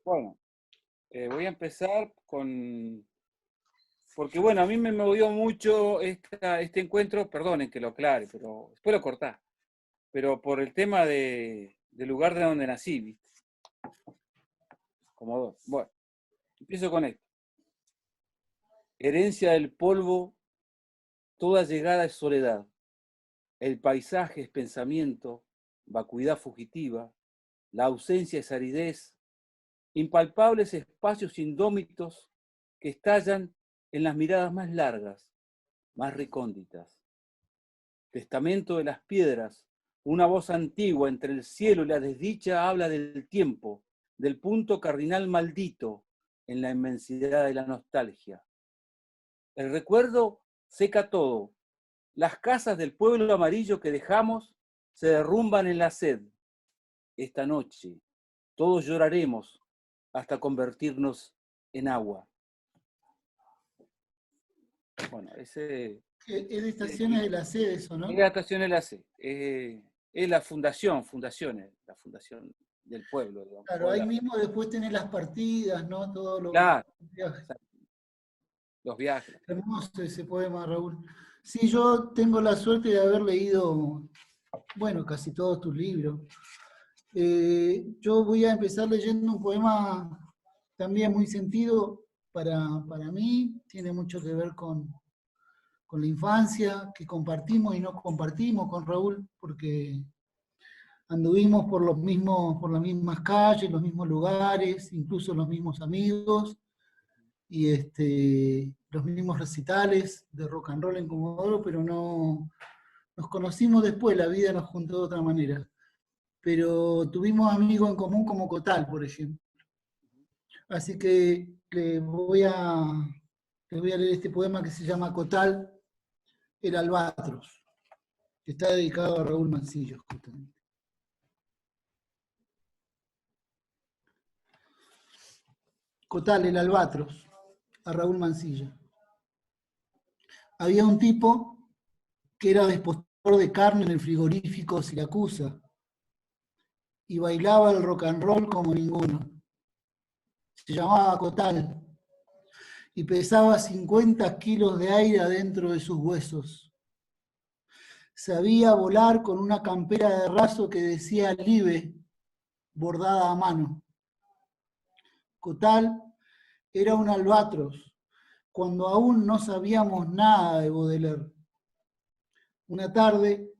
Bueno, voy a empezar con... Porque bueno, a mí me movió mucho este encuentro, perdonen que lo aclare, pero después lo cortás, pero por el tema del lugar de donde nací, ¿viste? Comodoro. Bueno, empiezo con esto. Herencia del polvo, toda llegada es soledad. El paisaje es pensamiento, vacuidad fugitiva, la ausencia es aridez, impalpables espacios indómitos que estallan en las miradas más largas, más recónditas. Testamento de las piedras, una voz antigua entre el cielo y la desdicha habla del tiempo, del punto cardinal maldito en la inmensidad de la nostalgia. El recuerdo seca todo. Las casas del pueblo amarillo que dejamos se derrumban en la sed. Esta noche todos lloraremos hasta convertirnos en agua. Bueno, ese Es de Estaciones de la Sede eso, ¿no? es la estación de la C. Es la fundación del pueblo, digamos. Claro, ahí mismo después tenés las partidas, ¿no? Todos los Claro, viajes. los viajes. Hermoso ese poema, Raúl. Sí, yo tengo la suerte de haber leído, bueno, casi todos tus libros. Yo voy a empezar leyendo un poema también muy sentido para mí, tiene mucho que ver con la infancia, que compartimos y no compartimos con Raúl, porque anduvimos por las mismas calles, los mismos lugares, incluso los mismos amigos, y los mismos recitales de rock and roll en Comodoro, pero no nos conocimos después, la vida nos juntó de otra manera. Pero tuvimos amigos en común como Cotal, por ejemplo. Así que les voy a leer este poema que se llama Cotal, el albatros, que está dedicado a Raúl Mancillos, justamente. Cotal, el albatros, a Raúl Mancilla. Había un tipo que era despostador de carne en el frigorífico Siracusa y bailaba el rock and roll como ninguno. Se llamaba Cotal y pesaba 50 kilos de aire adentro de sus huesos. Sabía volar con una campera de raso que decía Libe, bordada a mano. Cotal era un albatros, cuando aún no sabíamos nada de Baudelaire. Una tarde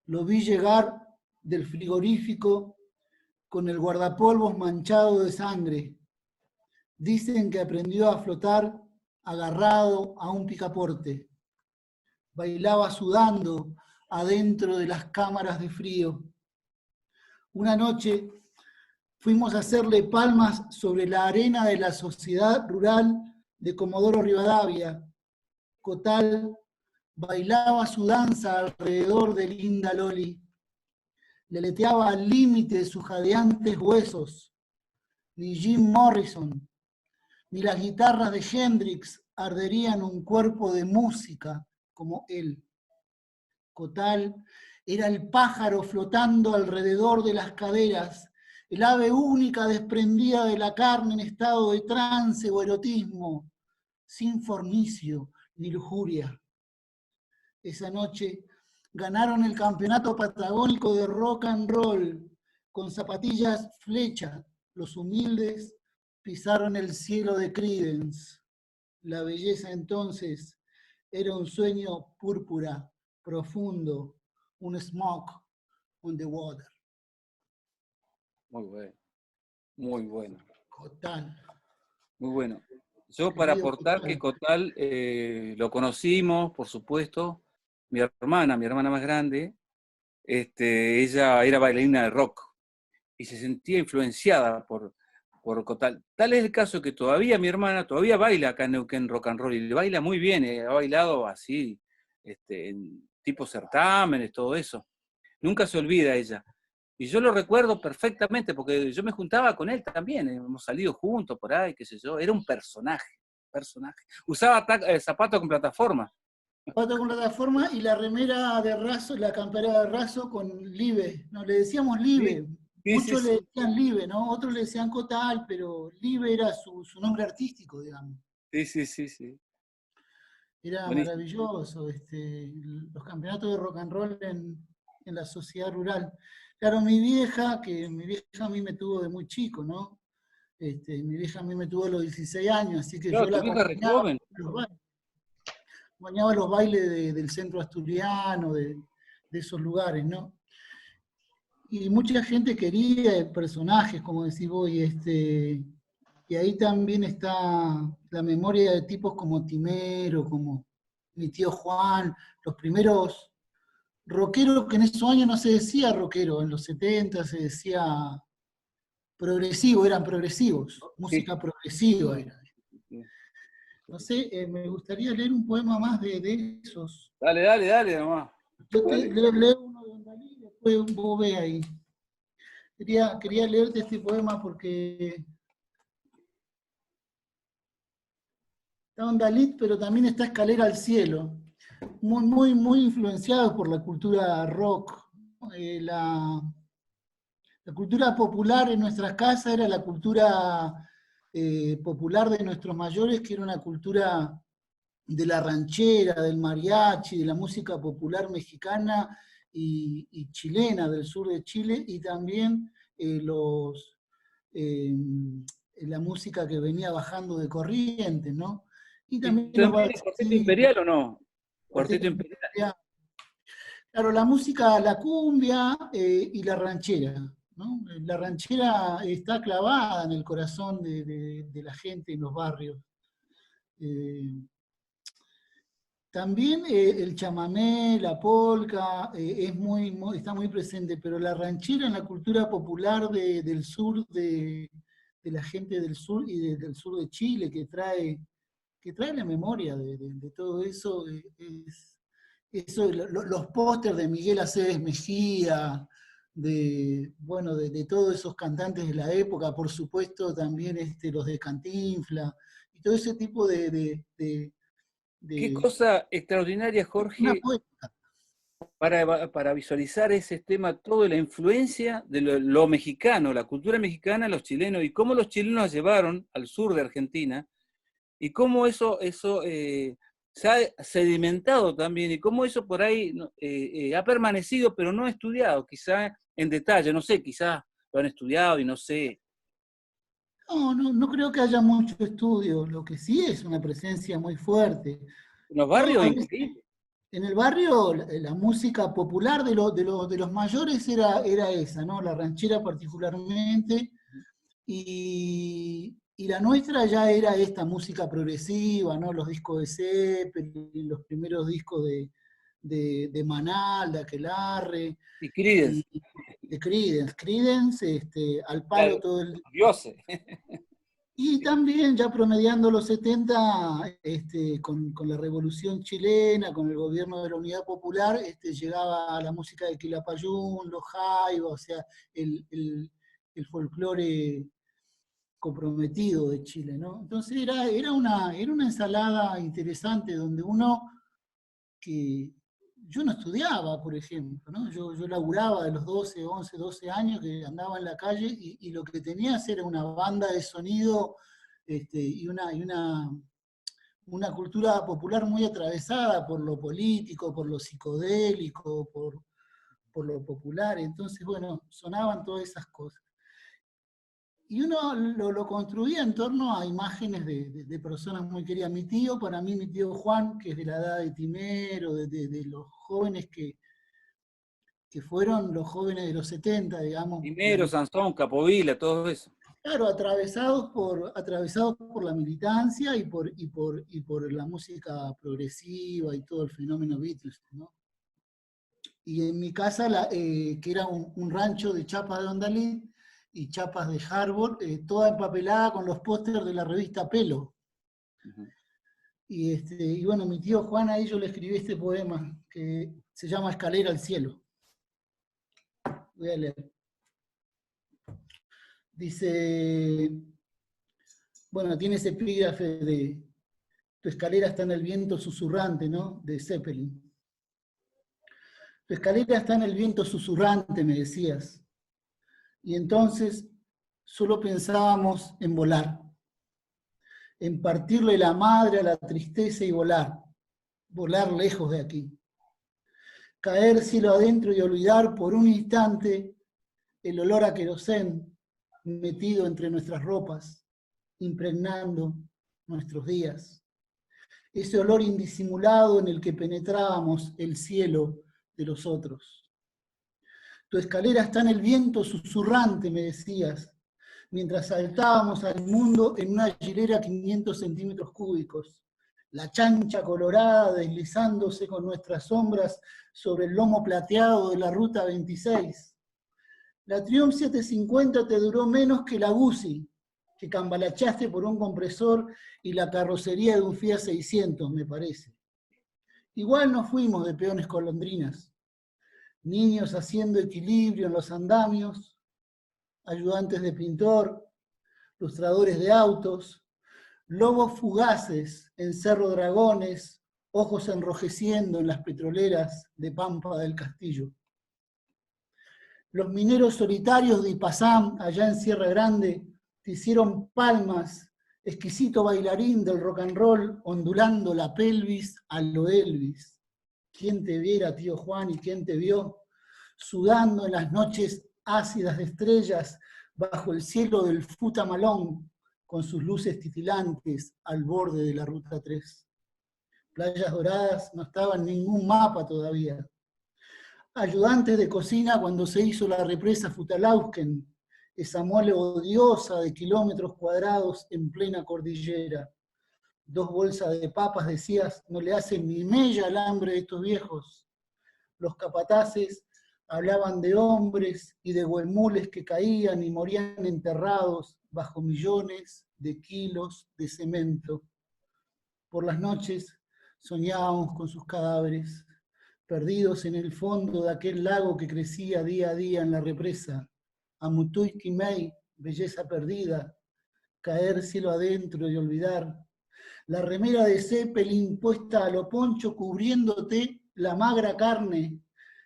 lo vi llegar del frigorífico con el guardapolvos manchado de sangre. Dicen que aprendió a flotar agarrado a un picaporte. Bailaba sudando adentro de las cámaras de frío. Una noche fuimos a hacerle palmas sobre la arena de la Sociedad Rural de Comodoro Rivadavia. Cotal bailaba su danza alrededor de Linda Loli. Le leteaba al límite de sus jadeantes huesos. Ni Jim Morrison, ni las guitarras de Hendrix arderían un cuerpo de música como él. Cotal era el pájaro flotando alrededor de las caderas, el ave única desprendida de la carne en estado de trance o erotismo, sin fornicio ni lujuria. Esa noche ganaron el campeonato patagónico de rock and roll con zapatillas flecha. Los humildes pisaron el cielo de Creedence. La belleza entonces era un sueño púrpura, profundo, un smoke on the water. Muy bueno, muy bueno. Cotal. Muy bueno. Yo para aportar que Cotal lo conocimos, por supuesto, mi hermana más grande, ella era bailarina de rock y se sentía influenciada por Cotal. Tal es el caso que todavía mi hermana todavía baila acá en Neuquén rock and roll y le baila muy bien, ha bailado así, en tipo certámenes, todo eso. Nunca se olvida ella. Y yo lo recuerdo perfectamente, porque yo me juntaba con él también, hemos salido juntos por ahí, qué sé yo, era un personaje. Usaba zapatos con plataforma. Zapato con plataforma y la remera de raso, la campera de raso con Libe. Nos le decíamos Libe. Sí, sí, Muchos le sí. decían Live, ¿no? Otros le decían Cotal, pero Live era su nombre artístico, digamos. Sí, sí, sí, sí. Era Buenísimo. maravilloso, los campeonatos de rock and roll en la sociedad rural. Claro, mi vieja a mí me tuvo de muy chico, ¿no? Mi vieja a mí me tuvo a los 16 años, así que Claro, yo la tu vieja re acompañaba joven. a los bailes, acompañaba a los bailes del centro asturiano, de esos lugares, ¿no? Y mucha gente quería personajes, como decís vos, y ahí también está la memoria de tipos como Timero, como mi tío Juan, los primeros rockeros que en esos años no se decía rockero, en los 70 se decía progresivo, eran progresivos, Sí, música progresiva era. sí. No sé, me gustaría leer un poema más de esos. Dale, dale, dale, nomás. Yo te Dale. leo uno de Andalí, después vos ve ahí. Quería leerte este poema porque está Ondalit, pero también está Escalera al Cielo, muy influenciados por la cultura rock. Eh, la, la cultura popular en nuestras casas era la cultura popular de nuestros mayores, que era una cultura de la ranchera, del mariachi, de la música popular mexicana y chilena del sur de Chile, y también eh, la música que venía bajando de Corrientes, ¿no? Y ¿Y también los también el Cuarteto valsecitos, Imperial o no? cuarteto Cuarteto Imperial. imperial. Claro, la música, la cumbia y la ranchera, ¿no? La ranchera está clavada en el corazón de la gente en los barrios. Eh, También el chamamé, la polca, está muy presente, pero la ranchera en la cultura popular del sur, de la gente del sur y del sur de Chile, que trae la memoria de todo eso, los pósters de Miguel Aceves Mejía, bueno, de todos esos cantantes de la época, por supuesto también los de Cantinfla, y todo ese tipo Qué de cosa extraordinaria, una Jorge, poeta. para visualizar ese tema, toda la influencia de lo mexicano, la cultura mexicana, los chilenos, y cómo los chilenos la llevaron al sur de Argentina, y cómo eso se ha sedimentado también, y cómo eso por ahí ha permanecido, pero no estudiado, quizá en detalle, no sé, quizás lo han estudiado y no sé. No creo que haya mucho estudio, lo que sí es una presencia muy fuerte. En los Yo barrios, a veces, increíble. en el barrio, la música popular de los mayores era esa, ¿no? La ranchera particularmente, y la nuestra ya era esta música progresiva, ¿no? Los discos de Zeppelin, los primeros discos de Manal, de Aquelarre, Y Creedence, y de Creedence. Creedence, al palo claro, todo el. dioses. Y también ya promediando los 70, con la revolución chilena, con el gobierno de la Unidad Popular, llegaba a la música de Quilapayún, los jaivas, o sea, el folclore comprometido de Chile, ¿no? Entonces era una ensalada interesante donde uno que yo no estudiaba, por ejemplo, ¿no? Yo laburaba de los 12, 11, 12 años, que andaba en la calle y lo que tenías era una banda de sonido y una cultura popular muy atravesada por lo político, por lo psicodélico, por lo popular. Entonces, bueno, sonaban todas esas cosas. Y uno lo construía en torno a imágenes de personas muy queridas. Para mí mi tío Juan, que es de la edad de Timero, de los jóvenes que fueron los jóvenes de los 70, digamos, Primero, Sansón, Capovilla, todo eso. claro, atravesados por la militancia y por la música progresiva y todo el fenómeno Beatles, ¿no? Y en mi casa, que era un rancho de chapas de Ondalí y chapas de Harbor, toda empapelada con los pósters de la revista Pelo. Ujú. Y bueno, mi tío Juan, ahí yo le escribí este poema que se llama Escalera al Cielo. Voy a leer. Dice, bueno, tiene ese epígrafe de tu escalera está en el viento susurrante, ¿no? De Zeppelin. Tu escalera está en el viento susurrante, me decías. Y entonces solo pensábamos en volar, en partirle la madre a la tristeza y volar lejos de aquí. Caer cielo adentro y olvidar por un instante el olor a querosén metido entre nuestras ropas, impregnando nuestros días. Ese olor indisimulado en el que penetrábamos el cielo de los otros. Tu escalera está en el viento susurrante, me decías, mientras saltábamos al mundo en una hilera 500 centímetros cúbicos. La chancha colorada deslizándose con nuestras sombras sobre el lomo plateado de la Ruta 26. La Triumph 750 te duró menos que la Guzzi, que cambalachaste por un compresor y la carrocería de un Fiat 600, me parece. Igual nos fuimos de peones golondrinas, niños haciendo equilibrio en los andamios, ayudantes de pintor, lustradores de autos, lobos fugaces en Cerro Dragones, ojos enrojeciendo en las petroleras de Pampa del Castillo. Los mineros solitarios de Ipazán, allá en Sierra Grande, te hicieron palmas, exquisito bailarín del rock and roll, ondulando la pelvis a lo Elvis. ¿Quién te viera, tío Juan, y quién te vio? Sudando en las noches ácidas de estrellas, bajo el cielo del Futamalón, con sus luces titilantes al borde de la Ruta 3. Playas Doradas no estaba en ningún mapa todavía. Ayudantes de cocina cuando se hizo la represa Futalausken, esa mole odiosa de kilómetros cuadrados en plena cordillera. 2 bolsas de papas, decías, no le hacen ni mella al hambre de estos viejos. Los capataces hablaban de hombres y de huemules que caían y morían enterrados bajo millones de kilos de cemento. Por las noches soñábamos con sus cadáveres, perdidos en el fondo de aquel lago que crecía día a día en la represa. Amutuy-Kimei, belleza perdida, caer cielo adentro y olvidar. La remera de Zeppelin puesta a lo poncho cubriéndote la magra carne.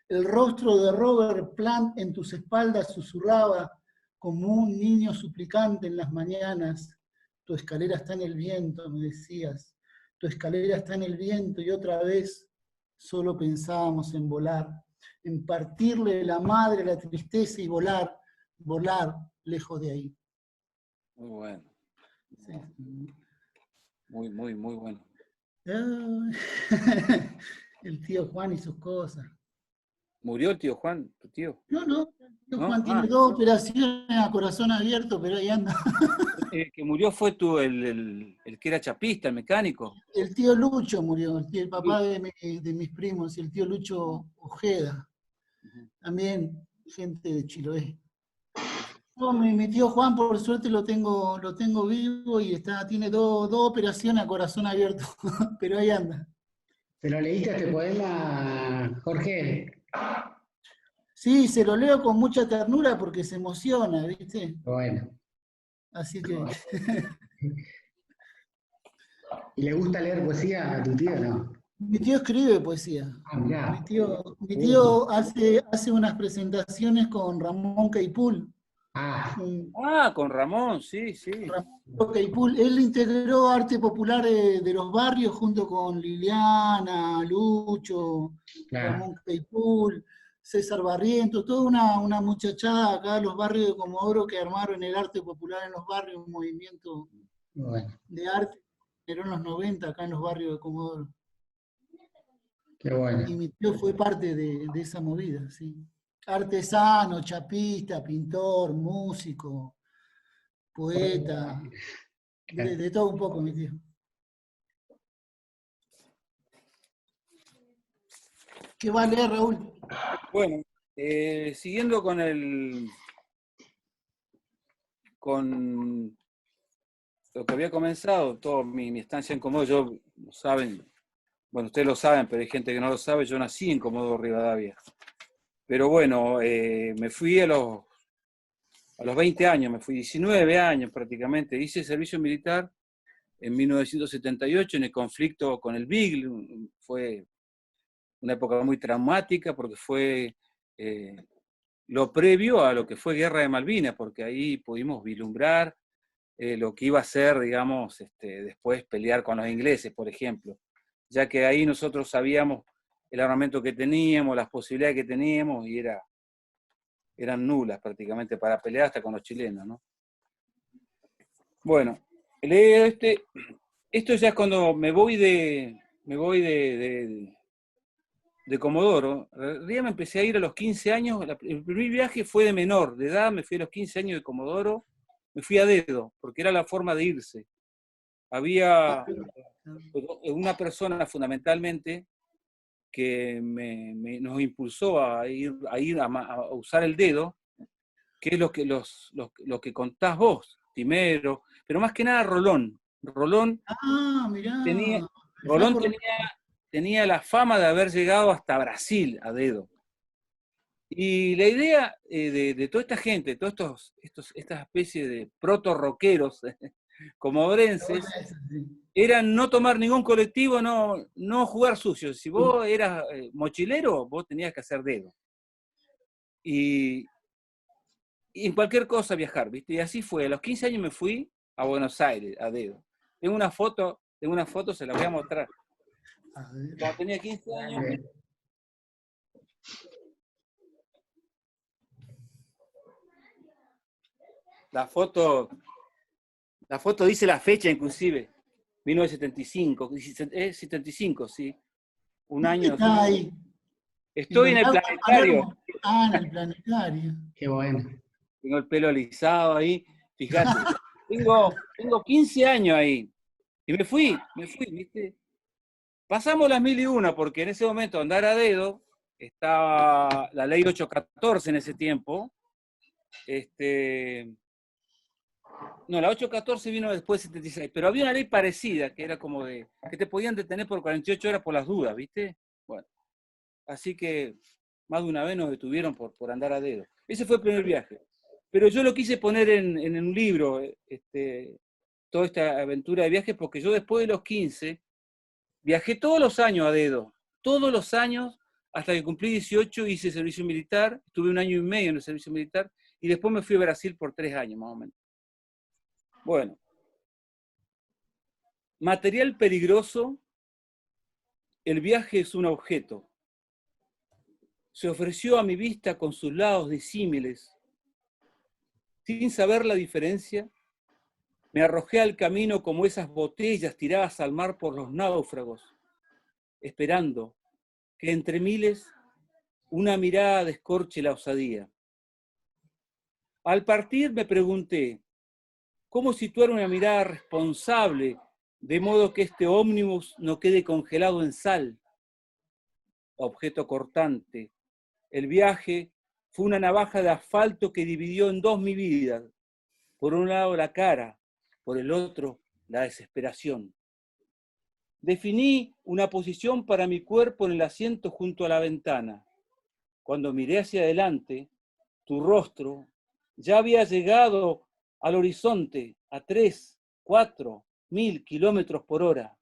El rostro de Robert Plant en tus espaldas susurraba como un niño suplicante en las mañanas. Tu escalera está en el viento, me decías. Tu escalera está en el viento y otra vez solo pensábamos en volar, en partirle la madre a la tristeza y volar, volar lejos de ahí. Muy bueno. Sí. Muy bueno. El tío Juan y sus cosas. ¿Murió el tío Juan, tu tío? No, el tío ¿No? Juan tiene 2 operaciones a corazón abierto, pero ahí anda. El que murió fue el que era chapista, el mecánico. El tío Lucho murió, el papá de mis primos, y el tío Lucho Ojeda. También gente de Chiloé. No, mi tío Juan, por suerte, lo tengo vivo y tiene dos operaciones a corazón abierto, pero ahí anda. ¿Se lo leíste este poema, Jorge? Sí, se lo leo con mucha ternura porque se emociona, ¿viste? Bueno. Así que... ¿Y le gusta leer poesía a tu tío o no? Mi tío escribe poesía. Ah, mirá. Mi tío hace unas presentaciones con Ramón Caipul. Con Ramón, sí. Ramón Caipul, él integró Arte Popular de los Barrios junto con Liliana, Lucho, Claro. Ramón Caipul, César Barrientos, toda una muchachada acá en los barrios de Comodoro que armaron el Arte Popular en los barrios, un movimiento de arte que generó en los 90 acá en los barrios de Comodoro. Qué bueno. Y mi tío fue parte de esa movida, sí. Artesano, chapista, pintor, músico, poeta, de todo un poco, mi tío. ¿Qué va a leer, Raúl? Bueno, siguiendo con lo que había comenzado, toda mi estancia en Comodoro, saben, bueno, ustedes lo saben, pero hay gente que no lo sabe, yo nací en Comodoro Rivadavia. Pero bueno, me fui a los 20 años, me fui 19 años prácticamente, hice servicio militar en 1978 en el conflicto con el BIG, fue una época muy traumática porque fue lo previo a lo que fue Guerra de Malvinas, porque ahí pudimos vislumbrar lo que iba a ser, digamos, después pelear con los ingleses, por ejemplo, ya que ahí nosotros sabíamos el armamento que teníamos, las posibilidades que teníamos, y eran nulas prácticamente para pelear hasta con los chilenos, ¿no? Bueno, esto ya es cuando me voy de Comodoro. En realidad me empecé a ir a los 15 años, el primer viaje fue de menor, de edad, me fui a los 15 años de Comodoro, me fui a dedo, porque era la forma de irse. Había una persona fundamentalmente que nos impulsó a ir a usar el dedo, que es lo que contás vos, Timero, pero más que nada Rolón. Rolón Mirá. Rolón tenía la fama de haber llegado hasta Brasil a dedo. Y la idea de toda esta gente, estas especies de proto-rockeros comodorenses, era no tomar ningún colectivo, no jugar sucio. Si vos eras mochilero, vos tenías que hacer dedo. Y en cualquier cosa viajar, ¿viste? Y así fue. A los 15 años me fui a Buenos Aires, a dedo. Tengo una foto, se la voy a mostrar. Cuando tenía 15 años... La foto dice la fecha inclusive, 1975, 75, sí. Un año. Está ahí. Estoy en el planetario. En el planetario. Qué bueno. Tengo el pelo alisado ahí, fíjate. Tengo 15 años ahí. Y me fui, ¿viste? Pasamos las 1001, porque en ese momento andar a dedo, estaba la ley 814 en ese tiempo. No, la 814 vino después de 76, pero había una ley parecida, que era como que te podían detener por 48 horas por las dudas, ¿viste? Bueno, así que más de una vez nos detuvieron por andar a dedo. Ese fue el primer viaje. Pero yo lo quise poner en un libro, toda esta aventura de viaje, porque yo después de los 15, viajé todos los años a dedo, todos los años, hasta que cumplí 18, hice servicio militar, estuve 1 año y medio en el servicio militar, y después me fui a Brasil por 3 años más o menos. Bueno, material peligroso, el viaje es un objeto. Se ofreció a mi vista con sus lados disímiles. Sin saber la diferencia, me arrojé al camino como esas botellas tiradas al mar por los náufragos, esperando que entre miles una mirada descorche la osadía. Al partir me pregunté, ¿cómo situar una mirada responsable de modo que este ómnibus no quede congelado en sal? Objeto cortante. El viaje fue una navaja de asfalto que dividió en dos mi vida. Por un lado la cara, por el otro la desesperación. Definí una posición para mi cuerpo en el asiento junto a la ventana. Cuando miré hacia adelante, tu rostro ya había llegado al horizonte a 3, 4, 1000 kilómetros por hora.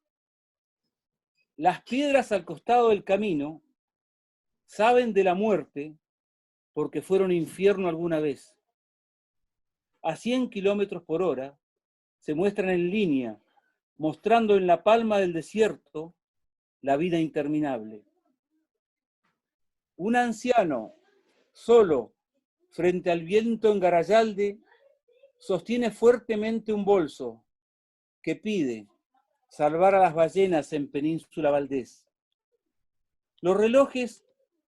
Las piedras al costado del camino saben de la muerte porque fueron infierno alguna vez. A 100 kilómetros por hora se muestran en línea, mostrando en la palma del desierto la vida interminable. Un anciano, solo, frente al viento en Garayalde, sostiene fuertemente un bolso que pide salvar a las ballenas en Península Valdés. Los relojes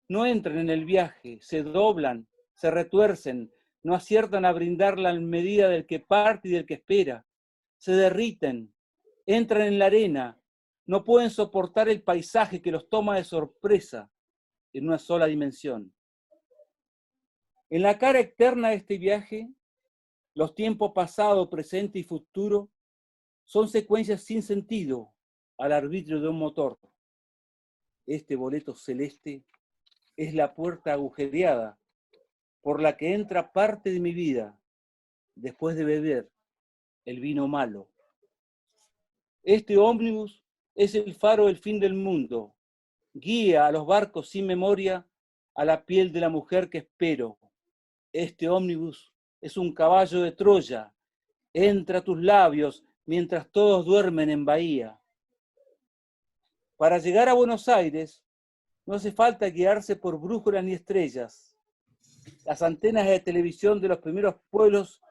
no entran en el viaje, se doblan, se retuercen, no aciertan a brindar la medida del que parte y del que espera. Se derriten, entran en la arena, no pueden soportar el paisaje que los toma de sorpresa en una sola dimensión. En la cara externa de este viaje, los tiempos pasado, presente y futuro son secuencias sin sentido al arbitrio de un motor. Este boleto celeste es la puerta agujereada por la que entra parte de mi vida después de beber el vino malo. Este ómnibus es el faro del fin del mundo. Guía a los barcos sin memoria a la piel de la mujer que espero, Este ómnibus es un caballo de Troya. Entra a tus labios mientras todos duermen en Bahía. Para llegar a Buenos Aires no hace falta guiarse por brújulas ni estrellas. Las antenas de televisión de los primeros pueblos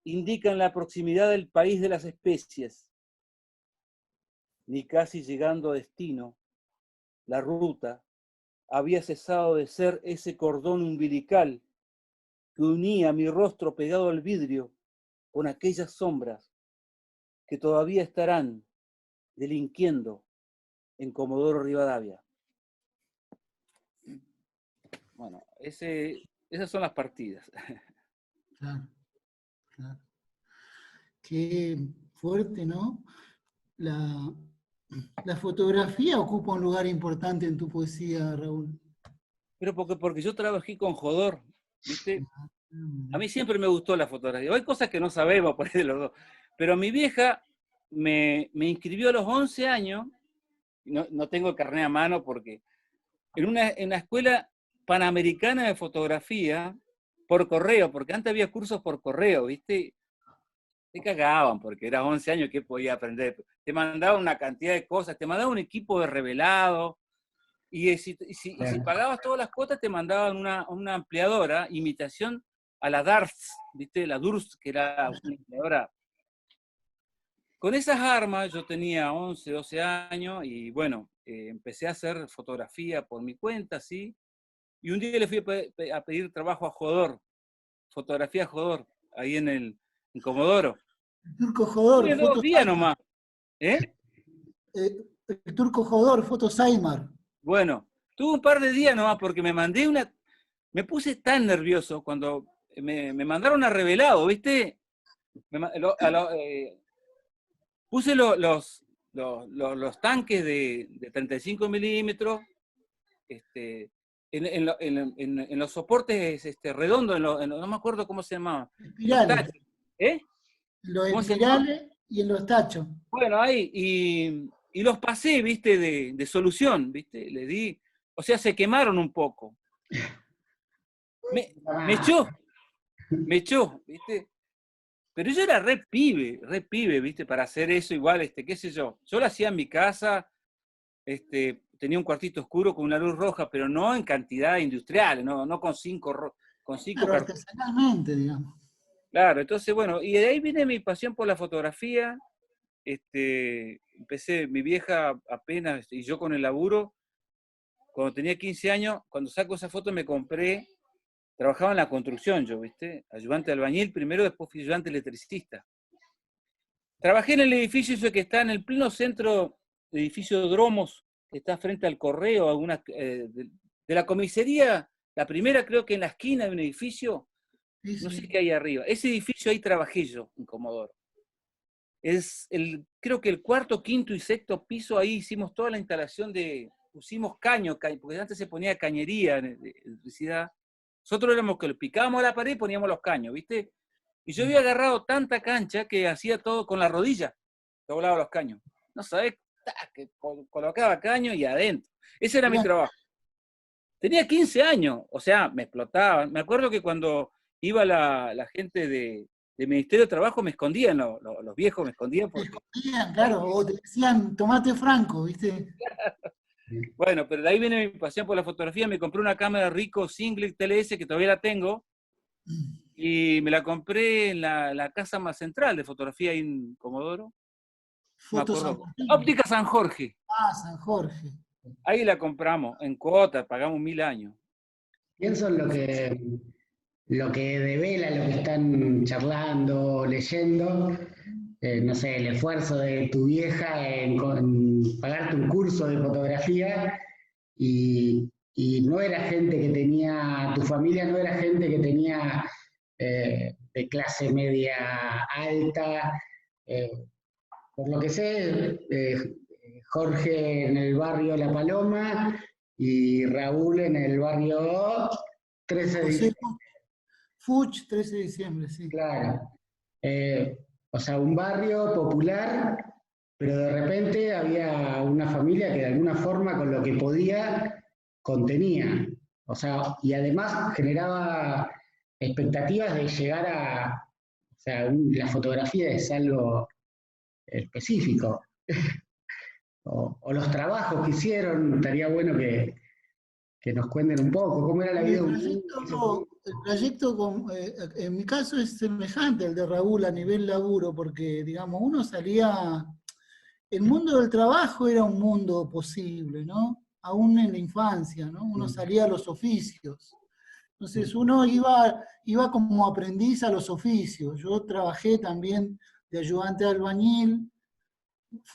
indican la proximidad del país de las especies. Ni casi llegando a destino, la ruta había cesado de ser ese cordón umbilical que unía mi rostro pegado al vidrio con aquellas sombras que todavía estarán delinquiendo en Comodoro Rivadavia. Bueno, esas son las partidas. Claro, claro. Qué fuerte, ¿no? La fotografía ocupa un lugar importante en tu poesía, Raúl. Pero porque yo trabajé con Jodor, ¿viste? A mí siempre me gustó la fotografía. Hay cosas que no sabemos por ahí de los dos. Pero mi vieja me inscribió a los 11 años, no tengo el carnet a mano porque, en la escuela panamericana de fotografía por correo, porque antes había cursos por correo, ¿viste? Te cagaban porque eras 11 años, ¿qué podía aprender? Te mandaban una cantidad de cosas, te mandaban un equipo de revelado, y si pagabas todas las cuotas te mandaban una ampliadora, imitación a la Darts, ¿viste? La Durst, que era una ampliadora. Con esas armas yo tenía 11, 12 años y bueno, empecé a hacer fotografía por mi cuenta, ¿sí? Y un día le fui a pedir trabajo a Jodor, fotografía a Jodor, ahí en Comodoro. El Turco Jodor, Tuve 2 fotos días nomás, ¿eh? el Turco Jodor, fotos Aymar. Bueno, tuve un par de días nomás porque me puse tan nervioso cuando me mandaron a revelado, ¿viste? Puse los tanques de 35 milímetros en los soportes redondos, no me acuerdo cómo se llamaban. Los Espirales. tachos. ¿Eh? Los ¿Cómo se llama? espirales y en los tachos. Bueno, ahí, y los pasé, ¿viste? De solución, ¿viste? Le di, o sea, se quemaron un poco. Me echó, ¿viste? Pero yo era re pibe, ¿viste? Para hacer eso igual, qué sé yo. Yo lo hacía en mi casa, tenía un cuartito oscuro con una luz roja, pero no en cantidad industrial, no con cinco Claro, cartuchos. artesanalmente, digamos. Claro, entonces, bueno, y de ahí viene mi pasión por la fotografía. Empecé, mi vieja apenas, y yo con el laburo, cuando tenía 15 años, cuando saco esa foto me compré, trabajaba en la construcción yo, ¿viste? Ayudante de albañil primero, después fui ayudante electricista. Trabajé en el edificio ese que está en el pleno centro, el edificio Dromos, que está frente al correo, de la comisaría, la primera creo que en la esquina de un edificio, Sí, no sí. sé qué hay arriba. Ese edificio ahí trabajé yo, en Comodoro. Creo que el cuarto, quinto y sexto piso, ahí hicimos toda la instalación pusimos caño, porque antes se ponía cañería de electricidad. Nosotros éramos que lo picábamos a la pared y poníamos los caños, ¿viste? Y yo había agarrado tanta cancha que hacía todo con la rodilla, doblaba los caños. No sabés, que colocaba caño y adentro. Ese era mi trabajo. Tenía 15 años, o sea, me explotaban. Me acuerdo que cuando iba la gente del Ministerio de Trabajo me escondían, los viejos me escondían Te porque... escondían, claro, o te decían tomate franco, ¿viste? Bueno, pero de ahí viene mi pasión por la fotografía. Me compré una cámara Ricoh Singlet TLS, que todavía la tengo, y me la compré en la casa más central de fotografía ahí en Comodoro. No me Fotos San acuerdo. Martín. Óptica San Jorge. Ah, San Jorge. Ahí la compramos, en cuota, pagamos 1000 años. Pienso en lo que devela lo que están charlando, leyendo, no sé, el esfuerzo de tu vieja en pagarte un curso de fotografía y no era gente que tenía, tu familia no era gente que tenía de clase media alta. eh, por lo que sé, Jorge en el barrio La Paloma y Raúl en el barrio 13 de José diciembre. Fuch, 13 de diciembre, sí. Claro. O sea, un barrio popular, pero de repente había una familia que de alguna forma con lo que podía contenía. O sea, y además generaba expectativas de llegar a, o sea, la fotografía es algo específico, o los trabajos que hicieron, estaría bueno que nos cuenten un poco cómo era la Y vida de un niño en ese momento. el trayecto en mi caso es semejante al de Raúl a nivel laburo, porque, digamos, uno salía, el mundo del trabajo era un mundo posible, ¿no? Aún en la infancia, ¿no? Uno salía a los oficios. Entonces uno iba como aprendiz a los oficios. Yo trabajé también de ayudante de albañil,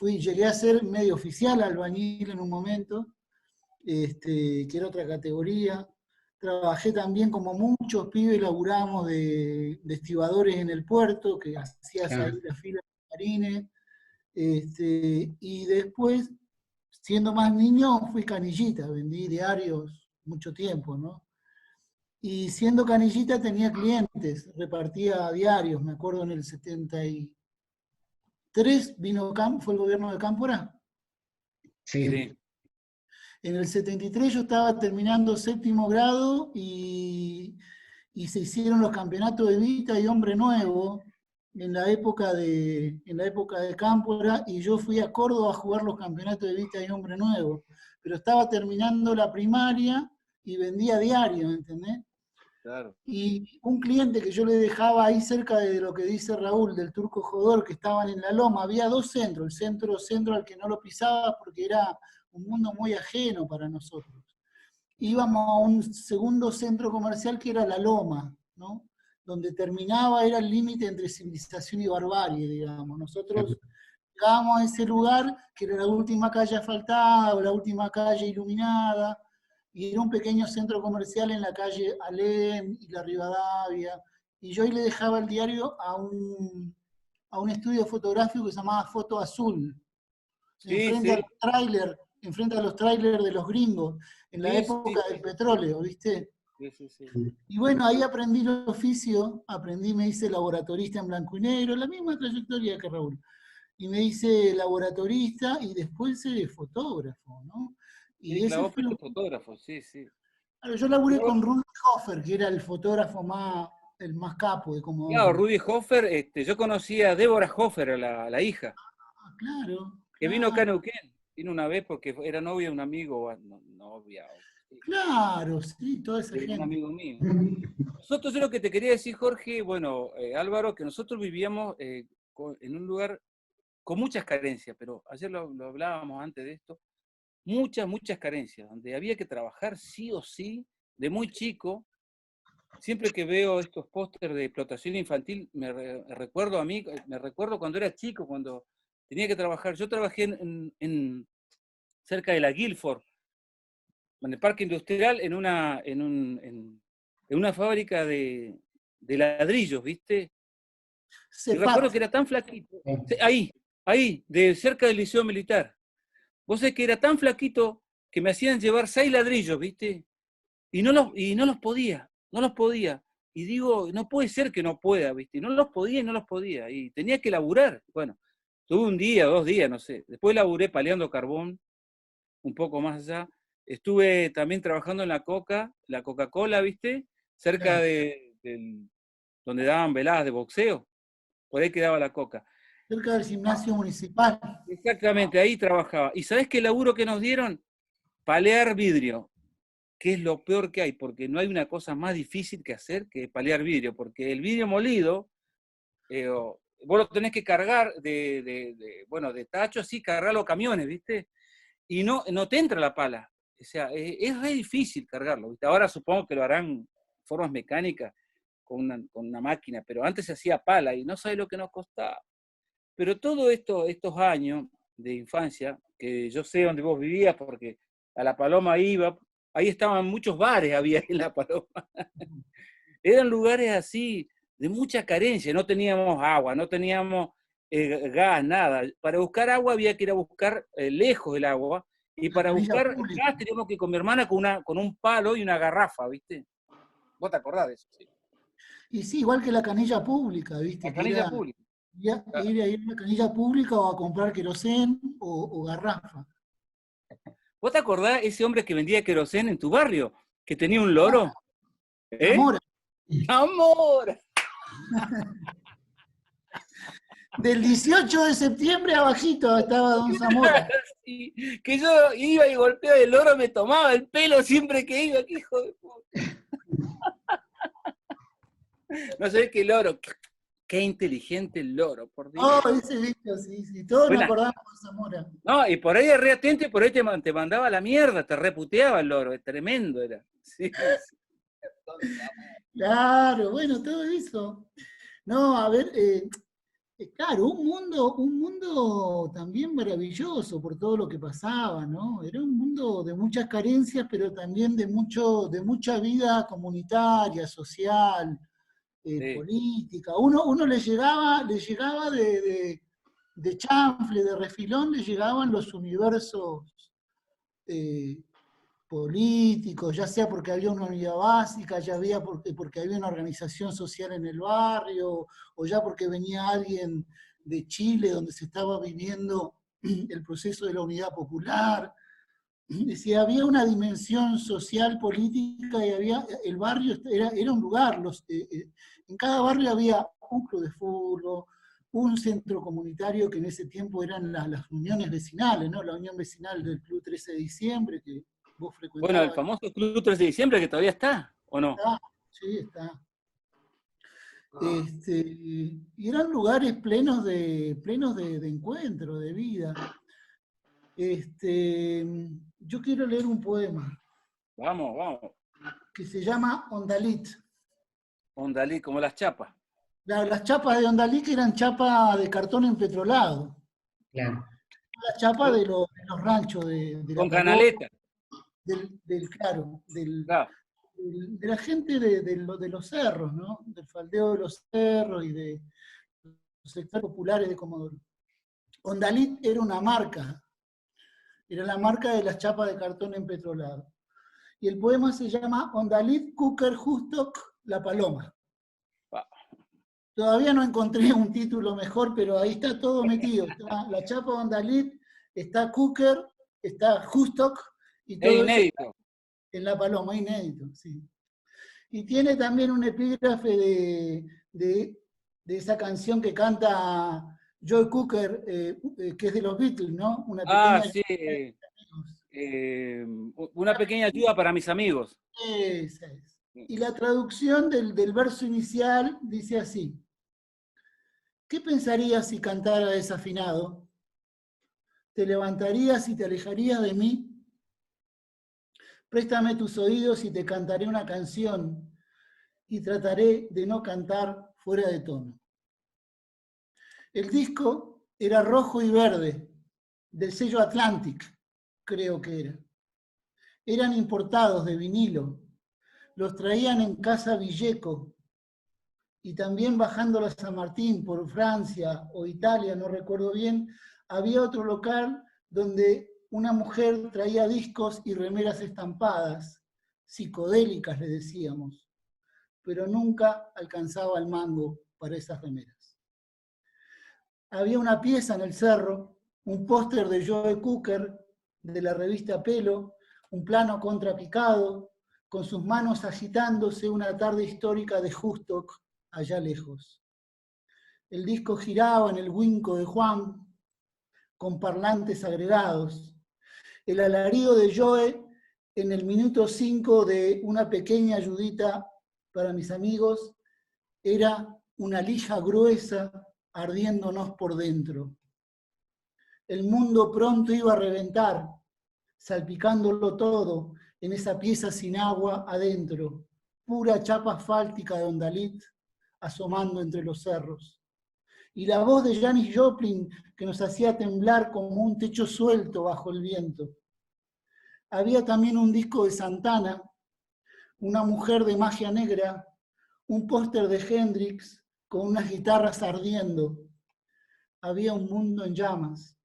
llegué a ser medio oficial albañil en un momento, que era otra categoría. Trabajé también como muchos pibes, laburamos de estibadores en el puerto, que hacías ahí la fila de marines. Y después, siendo más niño, fui canillita, vendí diarios mucho tiempo, ¿no? Y siendo canillita tenía clientes, repartía diarios, me acuerdo en el 73 fue el gobierno de Cámpora. Sí. En el 73 yo estaba terminando séptimo grado y se hicieron los campeonatos de Vita y Hombre Nuevo en la época de Cámpora, y yo fui a Córdoba a jugar los campeonatos de Vita y Hombre Nuevo. Pero estaba terminando la primaria y vendía diario, ¿entendés? Claro. Y un cliente que yo le dejaba ahí cerca de lo que dice Raúl, del Turco Jodor, que estaban en la loma, había dos centros, el centro al que no lo pisaba porque era un mundo muy ajeno para nosotros. Íbamos a un segundo centro comercial que era la loma, ¿no? Donde terminaba, era el límite entre civilización y barbarie, digamos. Nosotros llegábamos a ese lugar, que era la última calle asfaltada, o la última calle iluminada, y era un pequeño centro comercial en la calle Alem y la Rivadavia, y yo ahí le dejaba el diario a un estudio fotográfico que se llamaba Foto Azul, Sí, sí, enfrente a los trailers de los gringos, en la sí, sí, época del petróleo, ¿viste? sí, sí, sí. Y bueno, ahí aprendí el oficio, me hice laboratorista en blanco y negro, la misma trayectoria que Raúl. Y me hice laboratorista y después fotógrafo, ¿no? Y Sí, ese claro, vos fue fuiste fotógrafo, sí, sí. claro, yo laburé Yo- con Rudy Hofer, que era el fotógrafo el más capo de Claro, Comodoro. Rudy Hofer, yo conocí a Débora Hofer, la hija, Ah, claro, que vino acá a claro, Neuquén. Vino una vez porque era novia de un amigo, novia, sí, claro, sí, toda esa de un gente. amigo mío. Nosotros, yo lo que te quería decir, Jorge, bueno, Álvaro, que nosotros vivíamos en un lugar con muchas carencias, pero ayer lo hablábamos antes de esto, muchas carencias, donde había que trabajar sí o sí, de muy chico. Siempre que veo estos pósters de explotación infantil, recuerdo a mí, me recuerdo cuando era chico, cuando tenía que trabajar. Yo trabajé cerca de la Guilford, en el parque industrial, en una fábrica de ladrillos, ¿viste? Y recuerdo CEPAT, que era tan flaquito, ahí, de cerca del Liceo Militar. Vos sabés que era tan flaquito que me hacían llevar 6 ladrillos, ¿viste? Y no los podía, no los podía. Y digo, no puede ser que no pueda, ¿viste? Y no los podía y no los podía. Y tenía que laburar. Bueno, tuve un día, 2 días, no sé. Después laburé paleando carbón, un poco más allá. Estuve también trabajando en la Coca-Cola, ¿viste? Cerca claro, donde daban veladas de boxeo. Por ahí quedaba la Coca. cerca del gimnasio municipal. Exactamente, ahí trabajaba. ¿Y sabés qué laburo que nos dieron? Palear vidrio, que es lo peor que hay, porque no hay una cosa más difícil que hacer que palear vidrio, porque el vidrio molido, vos lo tenés que cargar bueno, de tacho, así, cargar los camiones, ¿viste? Y no te entra la pala. O sea, es re difícil cargarlo, ¿viste? Ahora supongo que lo harán formas mecánicas con una máquina, pero antes se hacía pala y no sabés lo que nos costaba. Pero todos estos años de infancia, que yo sé dónde vos vivías, porque a La Paloma iba, ahí estaban muchos bares, había en La Paloma. Eran lugares así de mucha carencia, no teníamos agua, no teníamos gas, nada. Para buscar agua había que ir a buscar lejos el agua, y La para canilla buscar pública. gas teníamos que ir con mi hermana con un palo y una garrafa, ¿viste? ¿Vos te acordás de eso? Sí. Y sí, igual que la canilla pública, ¿viste? La Que canilla era pública. ir a ir a la canilla pública o a comprar querosén o garrafa. ¿Vos te acordás ese hombre que vendía querosén en tu barrio, que tenía un loro? La ¿Eh? Mora, ¡Amor! Del 18 de septiembre abajito estaba Don Zamora. Sí, que yo iba y golpeaba el loro, me tomaba el pelo siempre que iba, qué hijo de puta. No sé qué loro, qué inteligente el loro, por Dios. Oh, ese bicho, sí, sí, todos nos Buena. acordamos de Don Zamora. No, y por ahí es re atento y por ahí te mandaba a la mierda, te reputeaba el loro, es tremendo era. Sí, sí. Claro, bueno, todo eso. No, a ver, claro, un mundo también maravilloso por todo lo que pasaba, ¿no? Era un mundo de muchas carencias, pero también de mucha vida comunitaria, social, Sí. política. Uno le llegaba de chanfle, de refilón, le llegaban los universos eh, políticos, ya sea porque había una unidad básica, ya había porque había una organización social en el barrio, o ya porque venía alguien de Chile donde se estaba viviendo el proceso de la unidad popular. Es decir, había una dimensión social, política, y el barrio era un lugar. En cada barrio había un club de fútbol, un centro comunitario que en ese tiempo eran las uniones vecinales, ¿no? La unión vecinal del Club 13 de Diciembre, que vos Bueno, el frecuentabas. famoso Club 13 de Diciembre que todavía está, ¿o no? Está, sí, está. Y eran lugares plenos de encuentro, de vida. Yo quiero leer un poema Vamos, vamos. que se llama Ondalit. Ondalí, como las chapas. Las chapas de Ondalit eran chapas de cartón empetrolado. Claro. Las chapas de los ranchos, de la Con paloma, canaleta. claro, Claro. de la gente de los cerros, ¿no? Del faldeo de los cerros y de los sectores populares de Comodoro. Ondalit era una marca, era la marca de las chapas de cartón empetrolado. Y el poema se llama Ondalit Cooker Justok La Paloma. Ah, Todavía no encontré un título mejor, pero ahí está todo metido. Está la chapa Ondalit, está Cooker, está Justok, y es todo eso inédito. en La Paloma, inédito, sí. Y tiene también un epígrafe de esa canción que canta Joe Cooker, que es de los Beatles, ¿no? Una Ah, pequeña... sí. Una pequeña ayuda para mis amigos. Esa es. Y la traducción del verso inicial dice así: ¿qué pensarías si cantara desafinado? ¿Te levantarías y te alejarías de mí? Préstame tus oídos y te cantaré una canción y trataré de no cantar fuera de tono. El disco era rojo y verde, del sello Atlantic, creo que era. Eran importados de vinilo, los traían en casa Villeco, y también bajando a San Martín por Francia o Italia, no recuerdo bien, había otro local donde una mujer traía discos y remeras estampadas, psicodélicas le decíamos, pero nunca alcanzaba el mango para esas remeras. Había una pieza en el cerro, un póster de Joe Cooker, de la revista Pelo, un plano contrapicado, con sus manos agitándose una tarde histórica de Justok, allá lejos. El disco giraba en el Winco de Juan, con parlantes agregados. El alarido de Joe en el minuto 5 de Una pequeña ayudita para mis amigos era una lija gruesa ardiéndonos por dentro. El mundo pronto iba a reventar, salpicándolo todo en esa pieza sin agua adentro, pura chapa asfáltica de Ondalit asomando entre los cerros. Y la voz de Janis Joplin que nos hacía temblar como un techo suelto bajo el viento. Había también un disco de Santana, una mujer de magia negra, un póster de Hendrix con unas guitarras ardiendo. Había un mundo en llamas.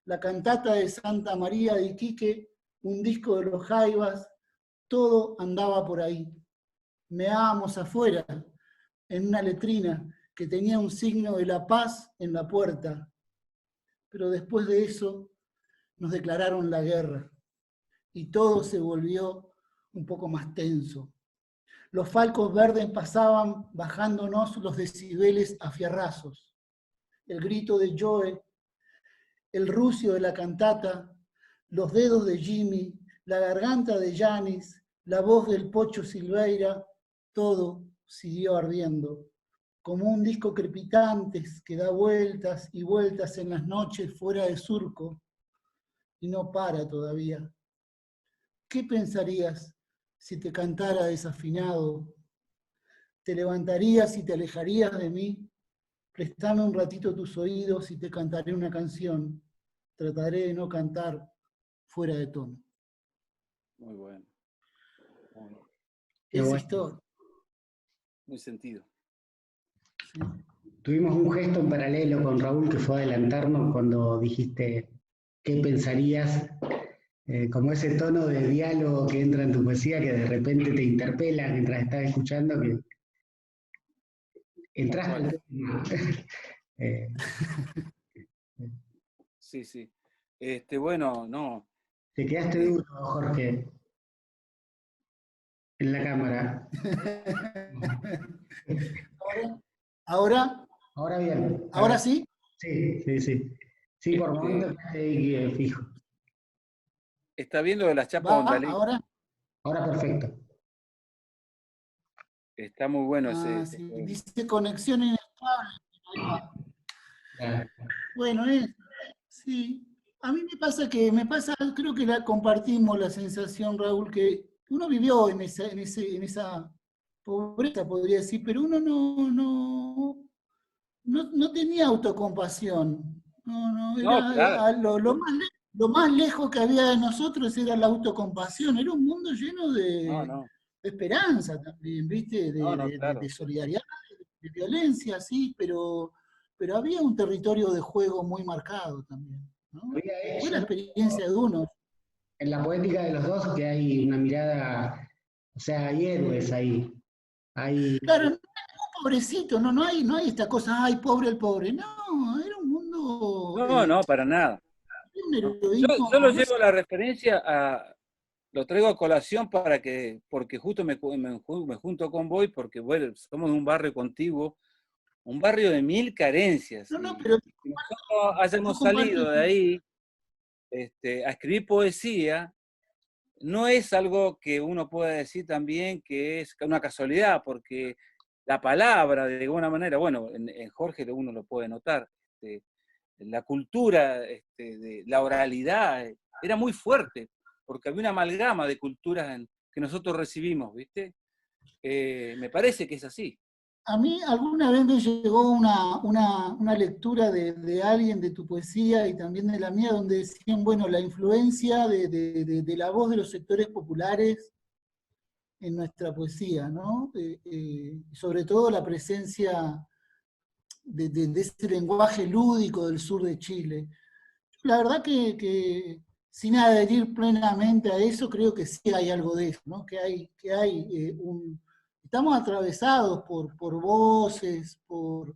La cantata de Santa María de Iquique, un disco de los Jaivas, todo andaba por ahí. Meábamos afuera, en una letrina que tenía un signo de la paz en la puerta. Pero después de eso nos declararon la guerra y todo se volvió un poco más tenso. Los falcos verdes pasaban bajándonos los decibeles a fierrazos. El grito de Joe, el rucio de la cantata, los dedos de Jimmy, la garganta de Janis, la voz del Pocho Silveira, todo siguió ardiendo, como un disco crepitante que da vueltas y vueltas en las noches fuera de surco y no para todavía. ¿Qué pensarías si te cantara desafinado? ¿Te levantarías y te alejarías de mí? Préstame un ratito tus oídos y te cantaré una canción. Trataré de no cantar fuera de tono. Muy bueno. Qué Esa bueno. historia. Muy sentido. ¿Sí? Tuvimos un gesto en paralelo con Raúl que fue adelantarnos cuando dijiste qué pensarías, como ese tono de diálogo que entra en tu poesía que de repente te interpela mientras estás escuchando, que entraste al tema. Eh, Sí, sí. Bueno, no. Te quedaste duro, Jorge, en la cámara. Ahora, Ahora bien, a ahora ver. sí. Sí, sí, sí. Sí, por momentos Este, quedaste ahí fijo. está viendo de las chapas Va, Ondalí. ahora. Ahora perfecto. Está muy bueno Ah, ese sí. poema. Dice conexión inestable. Ahí va. Ah, Bueno, sí. A mí me pasa, creo que la compartimos la sensación, Raúl, que uno vivió en esa pobreza, podría decir, pero uno no tenía autocompasión. No, No, claro. lo más lejos que había de nosotros era la autocompasión. Era un mundo lleno No, de no. esperanza también, ¿viste? No, no, De claro. solidaridad, de violencia, sí, pero había un territorio de juego muy marcado también, ¿no? Fue la Yo experiencia de uno. en la poética de los dos que hay una mirada, o sea, hay héroes ahí. Hay, Claro, no hay pobrecito, no hay esta cosa, ay, pobre el pobre. No, era un mundo, No, no, para nada. un No. Yo heroísmo, lo no sé. llevo a la referencia lo traigo a colación porque justo me junto con Boy, porque bueno, somos de un barrio contiguo, un barrio de mil carencias, No, y pero que nosotros yo hayamos comparto. salido de ahí a escribir poesía, no es algo que uno pueda decir también que es una casualidad, porque la palabra, de alguna manera, bueno, en Jorge uno lo puede notar, la cultura, de la oralidad, era muy fuerte, porque había una amalgama de culturas que nosotros recibimos, ¿viste? Me parece que es así. A mí alguna vez me llegó una lectura de alguien de tu poesía y también de la mía, donde decían, bueno, la influencia de la voz de los sectores populares en nuestra poesía, ¿no? Sobre todo la presencia de ese lenguaje lúdico del sur de Chile. La verdad que sin adherir plenamente a eso, creo que sí hay algo de eso, ¿no? Estamos atravesados por voces, por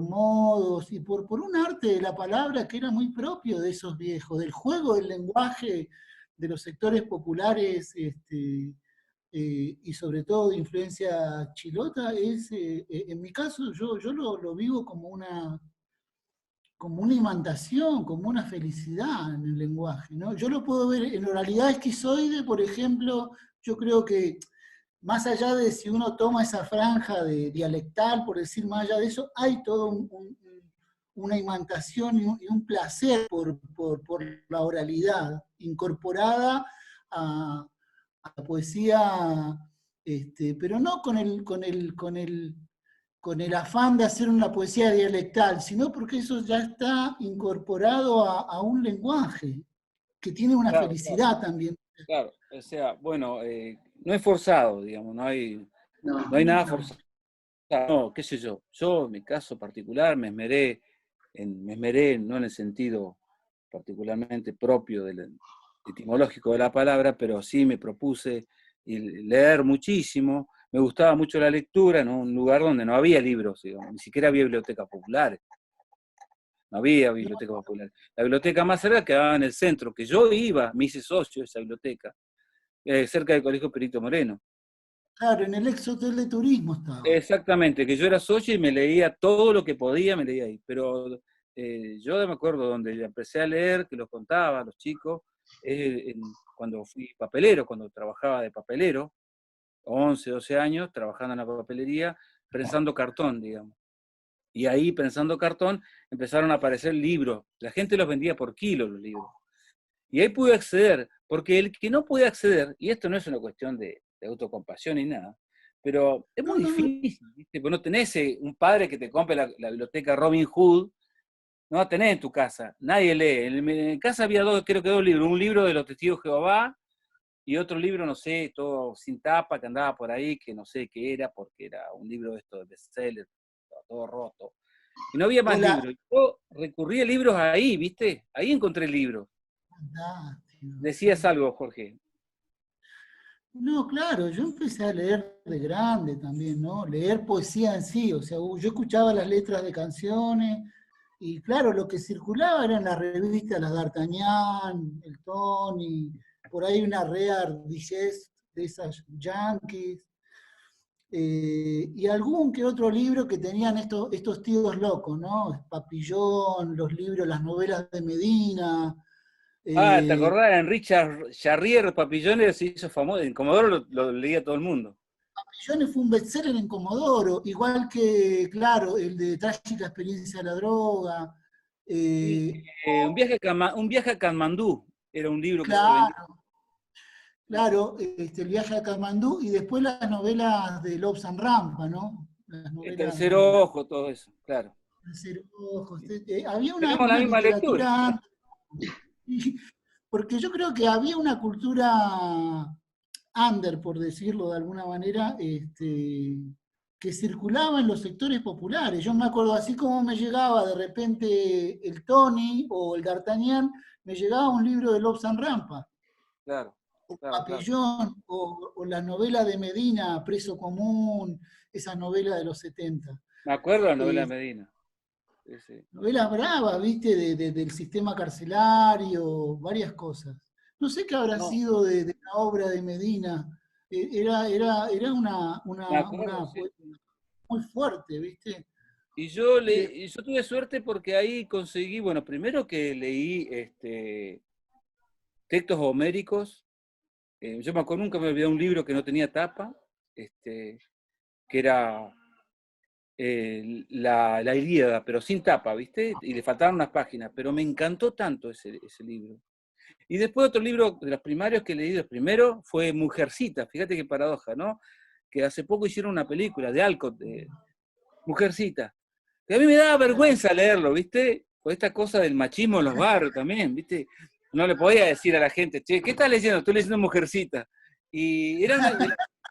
modos y por un arte de la palabra que era muy propio de esos viejos, del juego del lenguaje de los sectores populares, y sobre todo de influencia chilota. En mi caso, yo lo vivo como una imantación, como una felicidad en el lenguaje, ¿no? Yo lo puedo ver en oralidad esquizoide, por ejemplo. Yo creo que más allá de si uno toma esa franja de dialectal, por decir más allá de eso, hay todo una imantación y un placer por la oralidad incorporada a la poesía, pero no con el afán de hacer una poesía dialectal, sino porque eso ya está incorporado a un lenguaje que tiene una Claro, claro, felicidad también. claro. O sea, bueno, no es forzado, digamos, no, no hay nada forzado. No, qué sé yo. Yo, en mi caso particular, me esmeré no en el sentido particularmente propio etimológico de la palabra, pero sí me propuse leer muchísimo. Me gustaba mucho la lectura en un lugar donde no había libros, digamos, ni siquiera había bibliotecas populares. No había biblioteca popular. La biblioteca más cerca quedaba en el centro, que yo iba, me hice socio de esa biblioteca, cerca del Colegio Perito Moreno. Claro, en el ex hotel de turismo estaba. Exactamente, que yo era socio y me leía todo lo que podía, me leía ahí. Pero yo me acuerdo donde empecé a leer, que los contaba a los chicos, cuando fui papelero, cuando trabajaba de papelero, 11, 12 años, trabajando en la papelería, prensando cartón, digamos. Y ahí, prensando cartón, empezaron a aparecer libros. La gente los vendía por kilo, los libros. Y ahí pude acceder, porque el que no puede acceder, y esto no es una cuestión de autocompasión ni nada, pero es No, muy no, no. difícil, ¿viste? Porque no tenés un padre que te compre la biblioteca Robin Hood, no la tenés en tu casa, nadie lee. En casa había creo que dos libros, un libro de los Testigos de Jehová y otro libro, no sé, todo sin tapa, que andaba por ahí, que no sé qué era, porque era un libro de estos de bestseller, todo roto. Y no había más Hola. libros. Yo recurrí a libros ahí, ¿viste? Ahí encontré libros. Fantástico. Decías algo, Jorge. No, claro, yo empecé a leer de grande también, ¿no? Leer poesía en sí, o sea, yo escuchaba las letras de canciones y claro, lo que circulaba eran las revistas, las D'Artagnan, el Tony, por ahí una Rare Digest de esas Yankees, y algún que otro libro que tenían estos tíos locos, ¿no? Papillón, los libros, las novelas de Medina. Ah, ¿te eh, acordás? En Richard Charrier Papillones se hizo famoso. En Comodoro lo leía todo el mundo. Millones fue un bestseller en Comodoro, igual que, claro, el de Trágica Experiencia de la Droga. Y, eh, un viaje a Katmandú era un libro que se vendía. claro, claro, el viaje a Katmandú y después las novelas de Lobsang Rampa, ¿no? Las El novelas tercer de ojo, todo eso, claro. Tercer Ojo. Había Tenemos la una misma lectura. literatura, porque yo creo que había una cultura under, por decirlo de alguna manera, que circulaba en los sectores populares. Yo me acuerdo, así como me llegaba de repente el Tony o el D'Artagnan, me llegaba un libro de Lobsang Rampa, Claro, o claro, claro. Papillón, o la novela de Medina, Preso Común, esa novela de los 70. Me acuerdo de la novela de Eh, Medina. Sí, sí. Novelas bravas, viste, del sistema carcelario, varias cosas. No sé qué habrá No, sido de la obra de Medina. Era me acuerdo, una sí, poesía sí. muy fuerte, viste. De, Y yo tuve suerte porque ahí conseguí, bueno, primero que leí textos homéricos. Yo me acuerdo, nunca me olvidé un libro que no tenía tapa, que era la Ilíada, pero sin tapa, ¿viste? Y le faltaban unas páginas, pero me encantó tanto ese libro. Y después otro libro de los primarios que leí, el primero, fue Mujercita, fíjate qué paradoja, ¿no? Que hace poco hicieron una película de Alcott, de Mujercita, que a mí me daba vergüenza leerlo, ¿viste? Por esta cosa del machismo en los barrios también, ¿viste? No le podía decir a la gente, che, ¿qué estás leyendo? Estoy leyendo Mujercita. Y era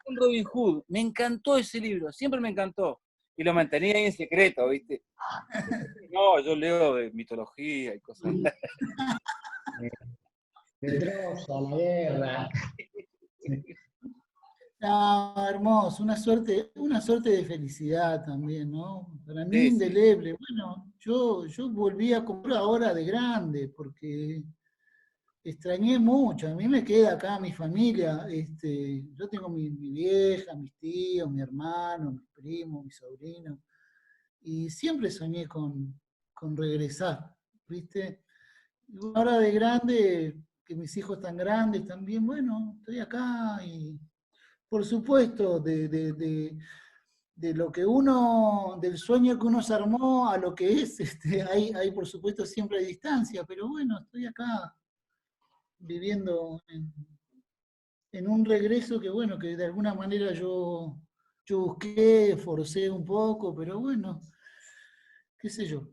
un Robin Hood. Me encantó ese libro, siempre me encantó. Y lo mantenía ahí en secreto, ¿viste? No, yo leo de mitología y cosas. De Troya, la guerra. hermoso, una suerte de felicidad también, ¿no? Para mí Sí, sí. indeleble. Bueno, yo volví a comprar ahora de grande, porque extrañé mucho. A mí me queda acá mi familia. Yo tengo mi vieja, mis tíos, mi hermano, mis primos, mis sobrinos. Y siempre soñé con regresar, ¿viste? Y ahora de grande, que mis hijos están grandes también, bueno, estoy acá y por supuesto, de lo que uno, del sueño que uno se armó a lo que es, hay por supuesto siempre distancia, pero bueno, estoy acá viviendo en un regreso que, bueno, que de alguna manera yo busqué, forcé un poco, pero bueno, qué sé yo.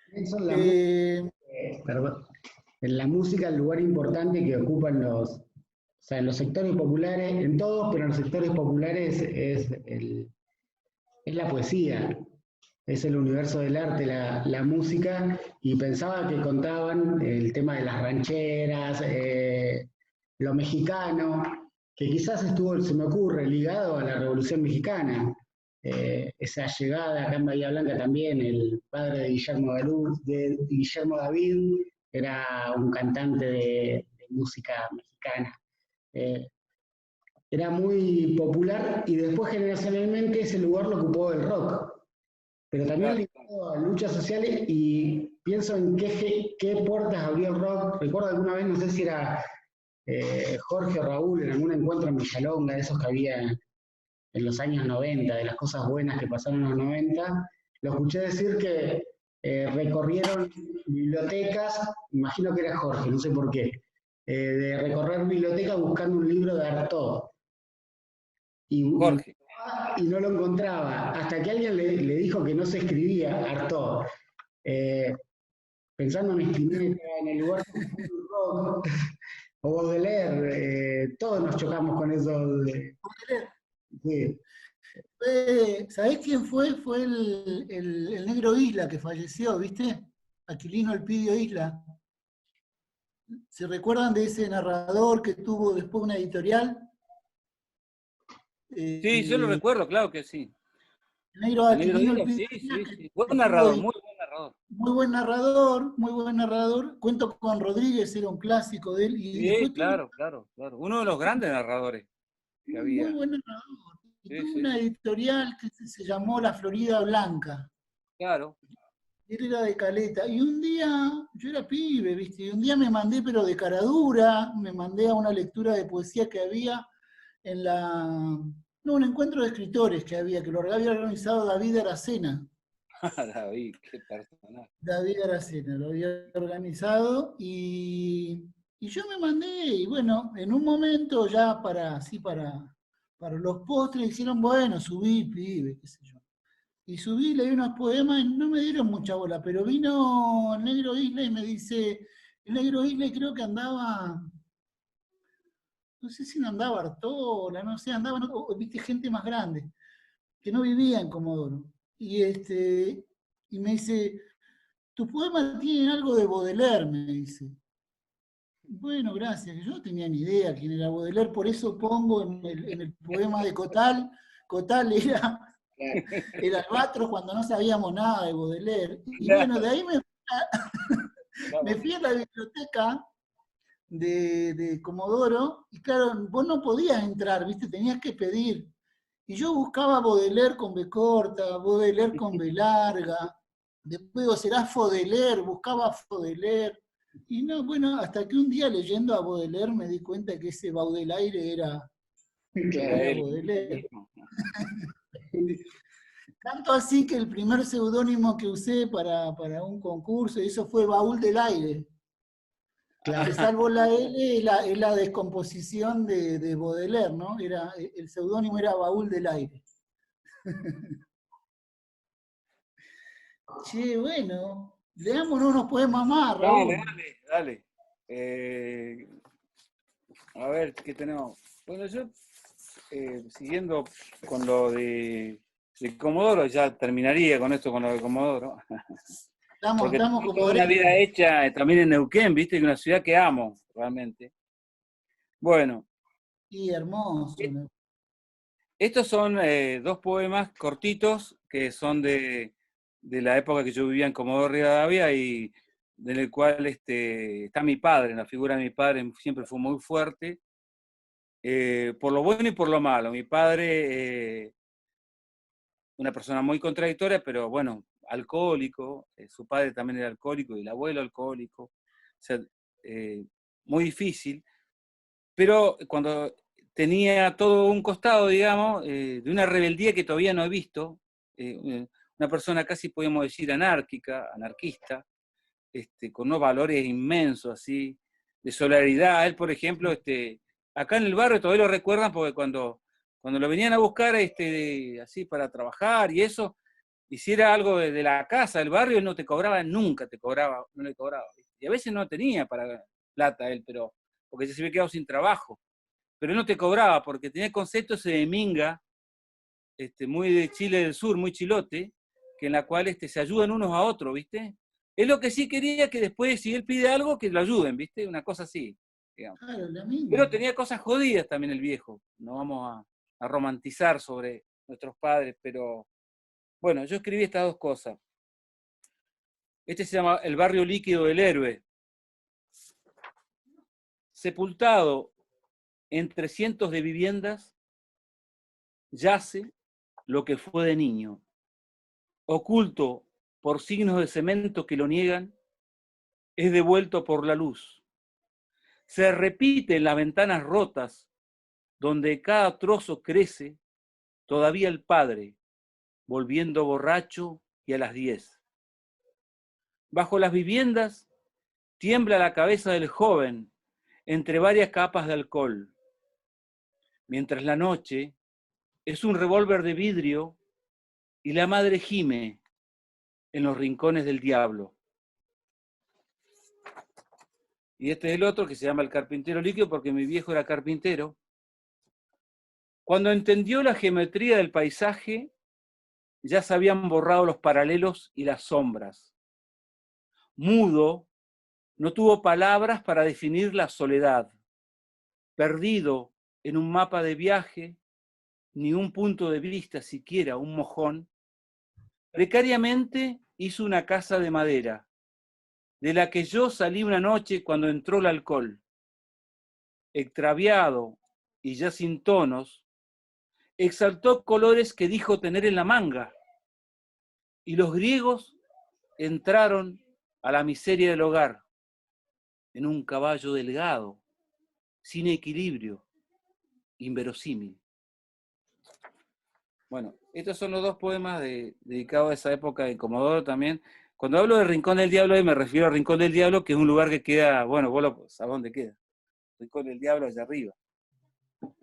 Eso en Eh, perdón, en la música el lugar importante que ocupan o sea, en los sectores populares, en todos, pero en los sectores populares es la poesía, es el universo del arte, la música, y pensaba que contaban el tema de las rancheras, lo mexicano, que quizás estuvo, se me ocurre, ligado a la Revolución Mexicana. Esa llegada acá en Bahía Blanca también, el padre de Guillermo David, era un cantante de música mexicana. Eh, era muy popular y después generacionalmente ese lugar lo ocupó el rock. Pero también Claro. ligado a luchas sociales y pienso en qué puertas abrió el rock. Recuerdo alguna vez, no sé si era Jorge o Raúl, en algún encuentro en Villalonga, de esos que había en los años 90, de las cosas buenas que pasaron en los 90, lo escuché decir que recorrieron bibliotecas, imagino que era Jorge, no sé por qué, de recorrer bibliotecas buscando un libro de Artaud. Y, Jorge. y no lo encontraba, hasta que alguien le dijo que no se escribía Artaud. Eh, Pensando en Spinetta, en el lugar que fue el rock, o Baudelaire, todos nos chocamos con eso. Sí. ¿Sabés quién fue? Fue el Negro Isla que falleció, ¿viste? Aquilino Elpidio Isla. ¿Se recuerdan de ese narrador que tuvo después una editorial? Sí, yo lo El recuerdo, claro que sí. negro El Negro Aquilino Isla, Elpidio sí, Isla, sí, que, sí. Buen que tuvo narrador, muy buen narrador. muy buen narrador, muy buen narrador. Cuento con Rodríguez, era un clásico de él, y Sí, después tuvo claro, claro, claro. Uno de los grandes narradores que un muy había. buen narrador. Y Sí, tuvo sí, una editorial que se llamó La Florida Blanca. claro. Él era de Caleta. Y un día, yo era pibe, ¿viste? Y un día me mandé, pero de caradura, me mandé a una lectura de poesía que había en no, un encuentro de escritores que había, que lo había organizado David Aracena. David, qué personaje. David Aracena lo había organizado y yo me mandé, y bueno, en un momento ya para los postres dijeron, bueno, subí, pibe, qué sé yo. Y subí, leí unos poemas y no me dieron mucha bola, pero vino el Negro Isla y me dice, el Negro Isla creo que andaba, no sé si no andaba Artola, no sé, andaban, viste, gente más grande, que no vivía en Comodoro. Y me dice, tus poemas tienen algo de Baudelaire, me dice. Bueno, gracias, que yo no tenía ni idea quién era Baudelaire, por eso pongo en el poema de Cotal, Cotal era Albatros cuando no sabíamos nada de Baudelaire. Y bueno, de Claro, ahí está me fui a buenísimo. la biblioteca de Comodoro, y claro, vos no podías entrar, ¿viste? Tenías que pedir. Y yo buscaba Baudelaire con B corta, Baudelaire con B larga, después digo, será Faudelaire, buscaba Faudelaire. Y no, bueno, hasta que un día leyendo a Baudelaire me di cuenta que ese Baudelaire Era Claro. era él Baudelaire. mismo. Tanto así que el primer seudónimo que usé para un concurso, eso fue Baúl del Aire, que Claro. salvo la L, es la descomposición de Baudelaire, ¿no? El seudónimo era Baúl del Aire. Che, bueno, leámonos unos poemas más, Dale, Raúl. dale, dale. Eh, a ver, ¿qué tenemos? Bueno, yo, siguiendo con lo de Comodoro, ya terminaría con esto, con lo de Comodoro. Porque Estamos tengo como toda una vida Orestes. hecha también en Neuquén, viste, que es una ciudad que amo, realmente. Bueno, Sí, hermoso, e- ¿no? estos son dos poemas cortitos que son de la época que yo vivía en Comodoro Rivadavia y en el cual está mi padre, la figura de mi padre siempre fue muy fuerte, por lo bueno y por lo malo. Mi padre, una persona muy contradictoria, pero bueno, alcohólico, su padre también era alcohólico y el abuelo alcohólico, o sea, eh, muy difícil, pero cuando tenía todo un costado, digamos, de una rebeldía que todavía no he visto, una persona casi podríamos decir anárquica, anarquista, con unos valores inmensos así, de solidaridad. Él, por ejemplo, acá en el barrio todavía lo recuerdan porque cuando lo venían a buscar así para trabajar y eso, hiciera algo de la casa, del barrio, él no te cobraba, nunca te cobraba, no le cobraba. Y a veces no tenía para plata él, pero porque se había quedado sin trabajo. Pero él no te cobraba porque tenía conceptos de minga, muy de Chile del Sur, muy chilote, que en la cual se ayudan unos a otros, ¿viste? Es lo que sí quería que después, si él pide algo, que lo ayuden, ¿viste? Una cosa así, digamos. Claro, la minga. Pero tenía cosas jodidas también el viejo. No vamos a romantizar sobre nuestros padres, pero bueno, yo escribí estas dos cosas. Este se llama El barrio líquido del héroe. Sepultado entre cientos de viviendas, yace lo que fue de niño, oculto por signos de cemento que lo niegan, es devuelto por la luz. Se repite en las ventanas rotas, donde cada trozo crece, todavía el padre, volviendo borracho y a las 10. Bajo las viviendas tiembla la cabeza del joven entre varias capas de alcohol, mientras la noche es un revólver de vidrio y la madre gime en los rincones del diablo. Y este es el otro que se llama El carpintero líquido porque mi viejo era carpintero. Cuando entendió la geometría del paisaje, ya se habían borrado los paralelos y las sombras. Mudo, no tuvo palabras para definir la soledad. Perdido en un mapa de viaje, ni un punto de vista, siquiera un mojón, precariamente hizo una casa de madera, de la que yo salí una noche cuando entró el alcohol. Extraviado y ya sin tonos, exaltó colores que dijo tener en la manga, y los griegos entraron a la miseria del hogar, en un caballo delgado, sin equilibrio, inverosímil. Bueno, estos son los dos poemas dedicados a esa época de Comodoro también. Cuando hablo de Rincón del Diablo, me refiero a Rincón del Diablo, que es un lugar que queda, bueno, vos lo sabés dónde queda. Rincón del Diablo allá arriba.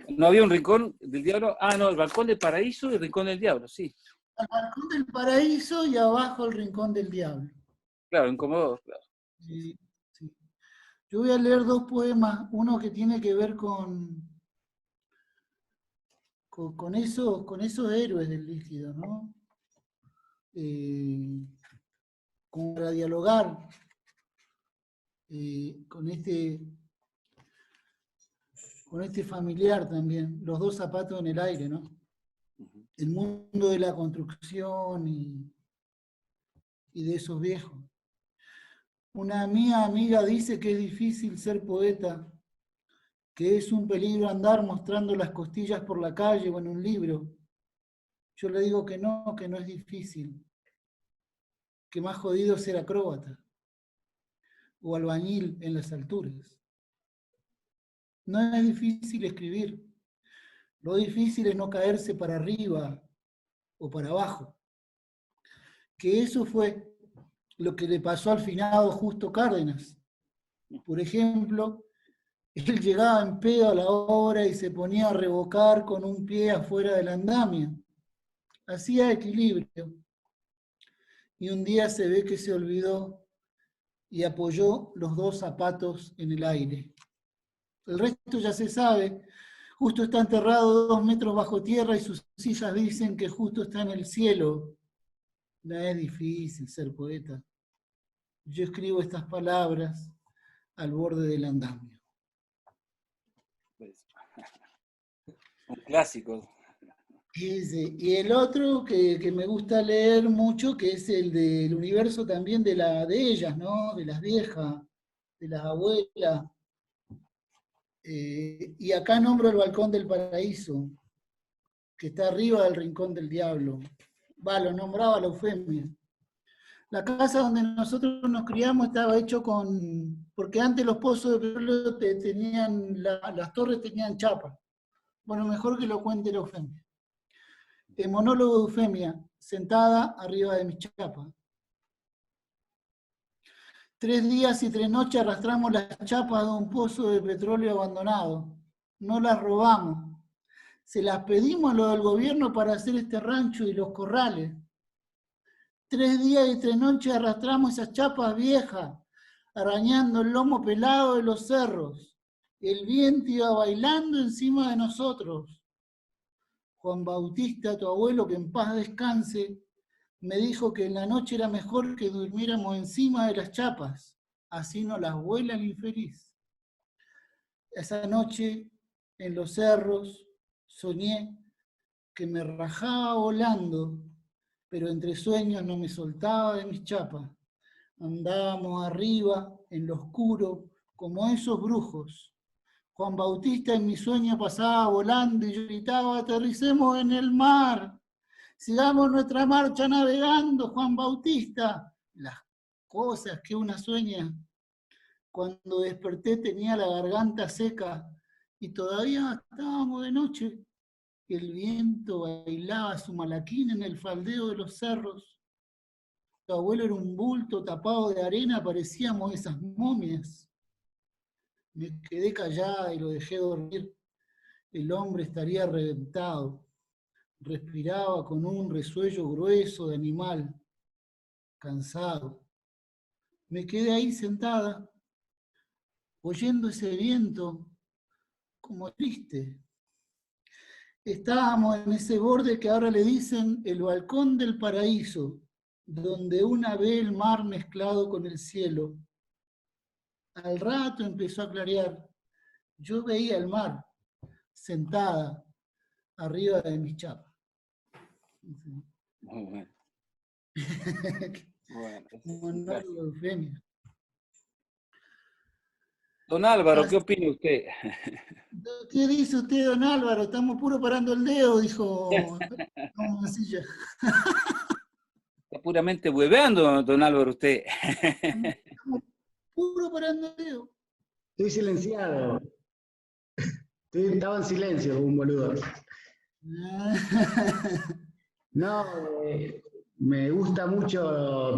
¿No había un Rincón del Diablo? Ah, no, el Balcón del Paraíso y el Rincón del Diablo, sí. El Balcón del Paraíso y abajo el Rincón del Diablo. Claro, en Comodoro, claro. Sí, sí. Yo voy a leer dos poemas, uno que tiene que ver con esos héroes del líquido, ¿no? Como para dialogar con este familiar también, los dos zapatos en el aire, ¿no? El mundo de la construcción y de esos viejos. Una mía amiga dice que es difícil ser poeta, que es un peligro andar mostrando las costillas por la calle o en un libro. Yo le digo que no es difícil, que más jodido es ser acróbata o albañil en las alturas. No es difícil escribir, lo difícil es no caerse para arriba o para abajo. Que eso fue lo que le pasó al finado Justo Cárdenas. Por ejemplo, él llegaba en pedo a la obra y se ponía a revocar con un pie afuera del andamio. Hacía equilibrio. Y un día se ve que se olvidó y apoyó los dos zapatos en el aire. El resto ya se sabe. Justo está enterrado 2 metros bajo tierra y sus sillas dicen que justo está en el cielo. No es difícil ser poeta. Yo escribo estas palabras al borde del andamio. Un clásico. Y el otro que me gusta leer mucho, que es el del universo también de ellas, ¿no? De las viejas, de las abuelas. Y acá nombro el Balcón del Paraíso, que está arriba del Rincón del Diablo. Lo nombraba la Eufemia. La casa donde nosotros nos criamos estaba hecho porque antes los pozos de petróleo las torres tenían chapa. Bueno, mejor que lo cuente la Eufemia. El monólogo de Eufemia, sentada arriba de mi chapa. 3 días y 3 noches arrastramos las chapas de un pozo de petróleo abandonado. No las robamos. Se las pedimos a lo del gobierno para hacer este rancho y los corrales. 3 días y 3 noches arrastramos esas chapas viejas, arañando el lomo pelado de los cerros. El viento iba bailando encima de nosotros. Juan Bautista, tu abuelo, que en paz descanse, me dijo que en la noche era mejor que durmiéramos encima de las chapas, así no las vuela el infeliz. Esa noche, en los cerros, soñé que me rajaba volando, pero entre sueños no me soltaba de mis chapas. Andábamos arriba, en lo oscuro, como esos brujos, Juan Bautista en mi sueño pasaba volando y yo gritaba, aterricemos en el mar, sigamos nuestra marcha navegando, Juan Bautista. Las cosas que una sueña. Cuando desperté tenía la garganta seca y todavía estábamos de noche. El viento bailaba su malaquín en el faldeo de los cerros. Tu abuelo era un bulto tapado de arena, parecíamos esas momias. Me quedé callada y lo dejé dormir. El hombre estaría reventado. Respiraba con un resuello grueso de animal, cansado. Me quedé ahí sentada, oyendo ese viento, como triste. Estábamos en ese borde que ahora le dicen el balcón del paraíso, donde una ve el mar mezclado con el cielo. Al rato empezó a clarear. Yo veía el mar, sentada, arriba de mis chapas. Muy bueno. Bueno, ese es un Monólogo clásico. de Eufemia. Don Álvaro, ¿qué opina usted? ¿Qué dice usted, don Álvaro? Estamos puro parando el dedo, dijo Mancilla. Está puramente hueveando, don Álvaro, usted. Estamos puro parando el dedo. Estoy silenciado. Estaba en silencio como un boludo. No, me gusta mucho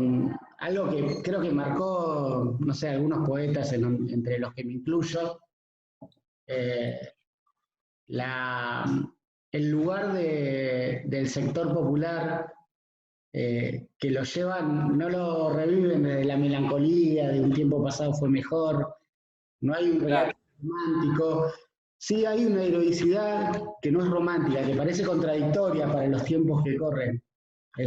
algo que creo que marcó, no sé, algunos poetas entre los que me incluyo, el lugar del sector popular que lo llevan, no lo reviven desde la melancolía de un tiempo pasado fue mejor, no hay un relato romántico, sí hay una heroicidad que no es romántica, que parece contradictoria para los tiempos que corren.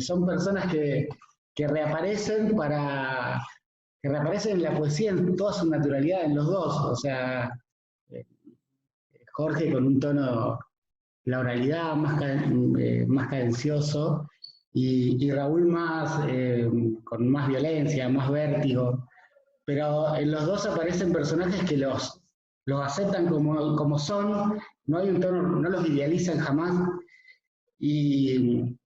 Son personas que reaparecen que reaparecen en la poesía en toda su naturalidad, en los dos. O sea, Jorge con un tono, la oralidad más cadencioso, y Raúl con más violencia, más vértigo. Pero en los dos aparecen personajes que los aceptan como son, no hay un tono, no los idealizan jamás. Y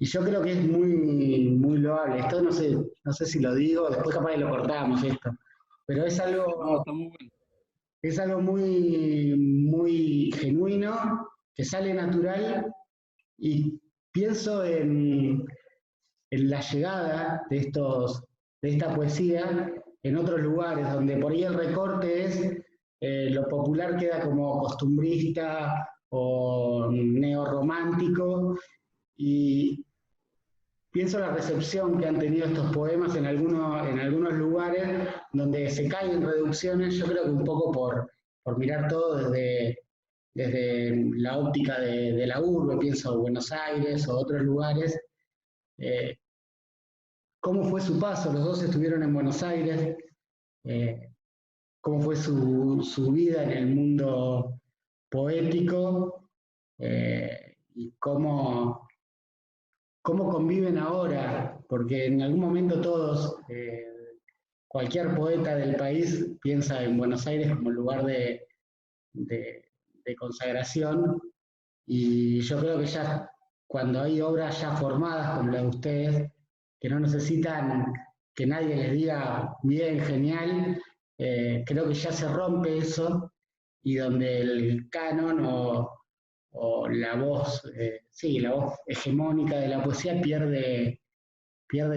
yo creo que es muy, muy loable. Esto no sé si lo digo, después capaz que lo cortamos esto. Pero es No, algo, está muy bueno. es algo muy, muy genuino, que sale natural, y pienso en la llegada de esta poesía en otros lugares, donde por ahí el recorte es lo popular queda como costumbrista o neorromántico, y pienso la recepción que han tenido estos poemas en algunos lugares donde se caen reducciones, yo creo que un poco por mirar todo desde la óptica de la urbe, pienso Buenos Aires o otros lugares. ¿Cómo fue su paso? Los dos estuvieron en Buenos Aires. ¿Cómo fue su vida en el mundo poético? Y cómo conviven ahora, porque en algún momento todos, cualquier poeta del país piensa en Buenos Aires como lugar de consagración, y yo creo que ya cuando hay obras ya formadas como la de ustedes, que no necesitan que nadie les diga bien, genial, creo que ya se rompe eso, y donde el canon o la voz, la voz hegemónica de la poesía pierde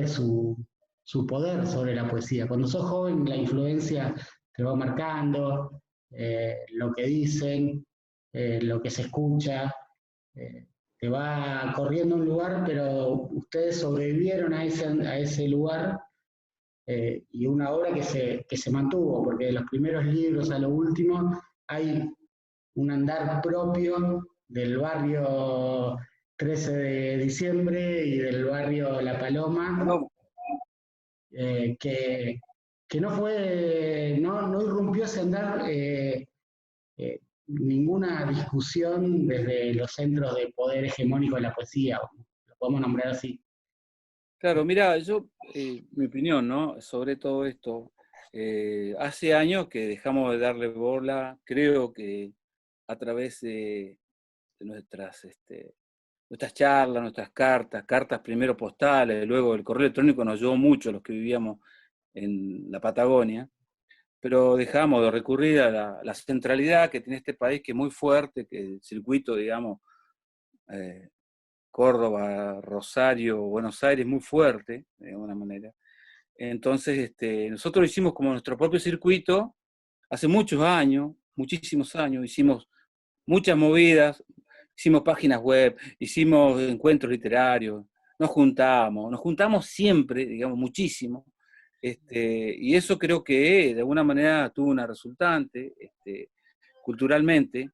su poder sobre la poesía. Cuando sos joven, la influencia te va marcando, lo que dicen, lo que se escucha, te va corriendo a un lugar, pero ustedes sobrevivieron a ese lugar, y una obra que se mantuvo, porque de los primeros libros a lo último hay un andar propio del barrio 13 de diciembre y del barrio La Paloma, No, que no irrumpió ese andar ninguna discusión desde los centros de poder hegemónico de la poesía, lo podemos nombrar así. claro, mira, yo, mi opinión, ¿no? Sobre todo esto, Hace años que dejamos de darle bola, creo que a través de nuestras charlas, nuestras cartas primero postales, luego el correo electrónico nos ayudó mucho a los que vivíamos en la Patagonia, pero dejamos de recurrir a la centralidad que tiene este país, que es muy fuerte, que el circuito, digamos, eh, Córdoba, Rosario, Buenos Aires, muy fuerte, de alguna manera. Entonces, nosotros hicimos como nuestro propio circuito hace muchos años, muchísimos años, hicimos muchas movidas, hicimos páginas web, hicimos encuentros literarios, nos juntamos siempre, digamos, muchísimo, y eso creo que de alguna manera tuvo una resultante, culturalmente.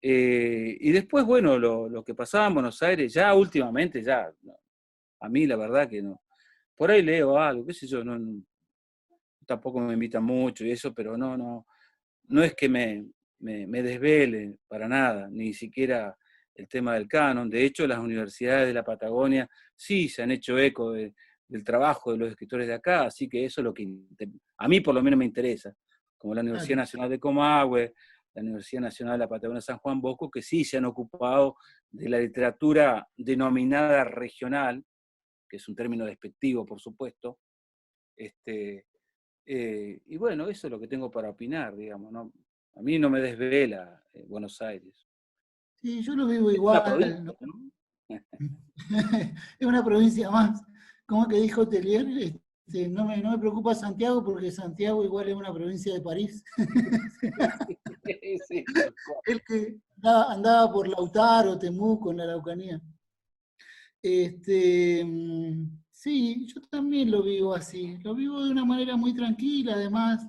Y después, bueno, lo que pasaba en Buenos Aires, ya últimamente, ya, a mí la verdad que no. Por ahí leo algo, qué sé yo, tampoco me invitan mucho y eso, pero no es que me desvele para nada, ni siquiera el tema del canon. De hecho, las universidades de la Patagonia sí se han hecho eco del trabajo de los escritores de acá, así que eso es lo que a mí por lo menos me interesa, como la Universidad Claro. Nacional de Comahue, la Universidad Nacional de la Patagonia San Juan Bosco, que sí se han ocupado de la literatura denominada regional, que es un término despectivo, por supuesto. Y bueno, eso es lo que tengo para opinar, digamos, ¿no? A mí no me desvela Buenos Aires. Sí, yo lo vivo Es una igual, provincia, ¿no? ¿no? Es una provincia más. Como que dijo Telier, no me preocupa Santiago porque Santiago igual es una provincia de París. Sí, sí. El que andaba por Lautaro, Temuco, en la Araucanía. Sí, yo también lo vivo así. Lo vivo de una manera muy tranquila, además,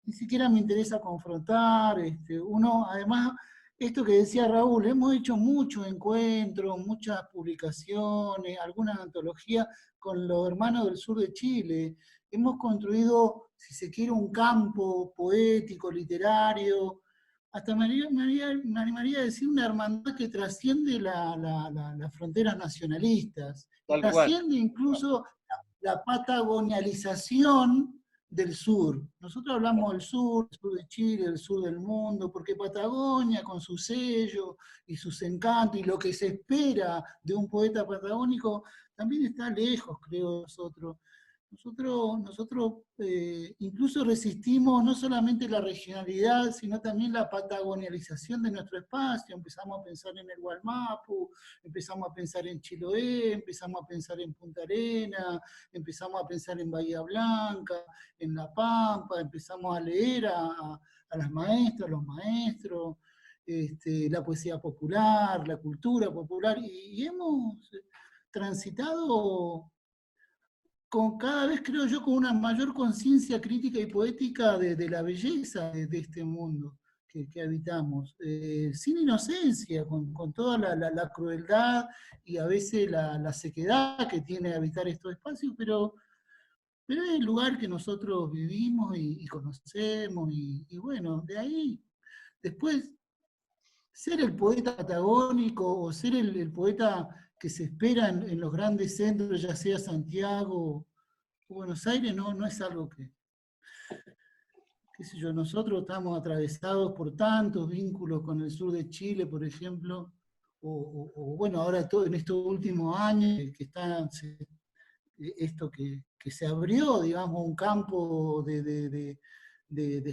ni siquiera me interesa confrontar. Uno, además, esto que decía Raúl, hemos hecho muchos encuentros, muchas publicaciones, algunas antologías con los hermanos del sur de Chile. Hemos construido, si se quiere, un campo poético, literario, hasta me animaría a decir una hermandad que trasciende las fronteras nacionalistas, y Tal cual. trasciende incluso la patagonialización del sur. Nosotros hablamos del sur, el sur de Chile, el sur del mundo, porque Patagonia, con su sello y sus encantos, y lo que se espera de un poeta patagónico, también está lejos, creo, de nosotros. Nosotros incluso resistimos no solamente la regionalidad, sino también la patagonialización de nuestro espacio. Empezamos a pensar en el Gualmapu, empezamos a pensar en Chiloé, empezamos a pensar en Punta Arenas, empezamos a pensar en Bahía Blanca, en La Pampa, empezamos a leer a las maestras, los maestros, la poesía popular, la cultura popular, y hemos transitado con cada vez, creo yo, con una mayor conciencia crítica y poética de la belleza de este mundo que habitamos, sin inocencia, con toda la crueldad y a veces la sequedad que tiene habitar estos espacios, pero es el lugar que nosotros vivimos y conocemos, y bueno, de ahí, después, ser el poeta patagónico o ser el poeta que se espera en los grandes centros, ya sea Santiago, Buenos Aires, no es algo que, qué sé yo, nosotros estamos atravesados por tantos vínculos con el sur de Chile, por ejemplo, o bueno, ahora en estos últimos años, que está esto que se abrió, digamos, un campo de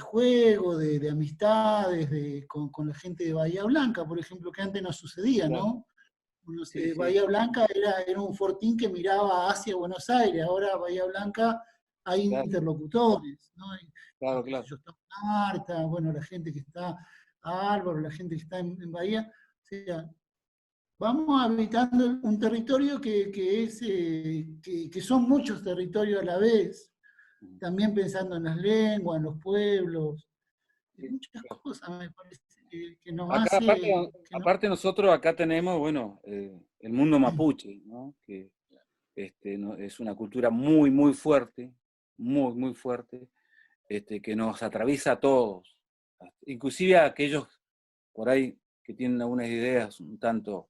juego, de amistades, con la gente de Bahía Blanca, por ejemplo, que antes no sucedía, Claro. ¿no? Sí, sí. Bahía Blanca era un fortín que miraba hacia Buenos Aires, ahora Bahía Blanca hay Claro, interlocutores, ¿no? claro, Qué sé claro. yo, está Marta, bueno, la gente que está, Álvaro, la gente que está en Bahía, o sea, vamos habitando un territorio que son muchos territorios a la vez, también pensando en las lenguas, en los pueblos, en Sí, muchas claro. cosas me parece que nos Acá, hace, aparte nosotros acá tenemos, bueno, el mundo mapuche, ¿no? Que es una cultura muy, muy fuerte, muy, muy fuerte, que nos atraviesa a todos, inclusive a aquellos por ahí que tienen algunas ideas un tanto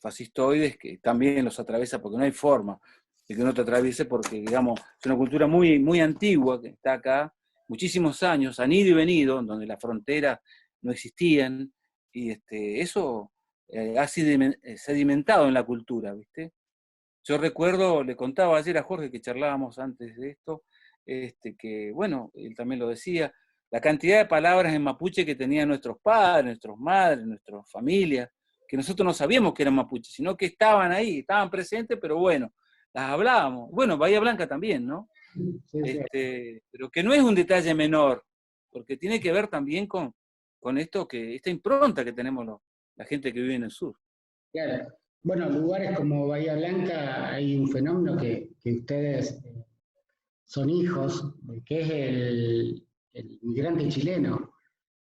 fascistoides, que también los atraviesa porque no hay forma. de que no te atraviese, porque, digamos, es una cultura muy, muy antigua que está acá, muchísimos años, han ido y venido, donde las fronteras no existían, y eso ha sedimentado en la cultura, ¿viste? Yo recuerdo, le contaba ayer a Jorge que charlábamos antes de esto, que, bueno, él también lo decía, la cantidad de palabras en mapuche que tenían nuestros padres, nuestras madres, nuestras familias, que nosotros no sabíamos que eran mapuches, sino que estaban ahí, estaban presentes, pero bueno, las hablábamos. Bueno, Bahía Blanca también, ¿no? Sí, sí. Pero que no es un detalle menor, porque tiene que ver también con esto, esta impronta que tenemos la gente que vive en el sur. Claro. Bueno, lugares como Bahía Blanca hay un fenómeno que ustedes son hijos, que es el migrante chileno,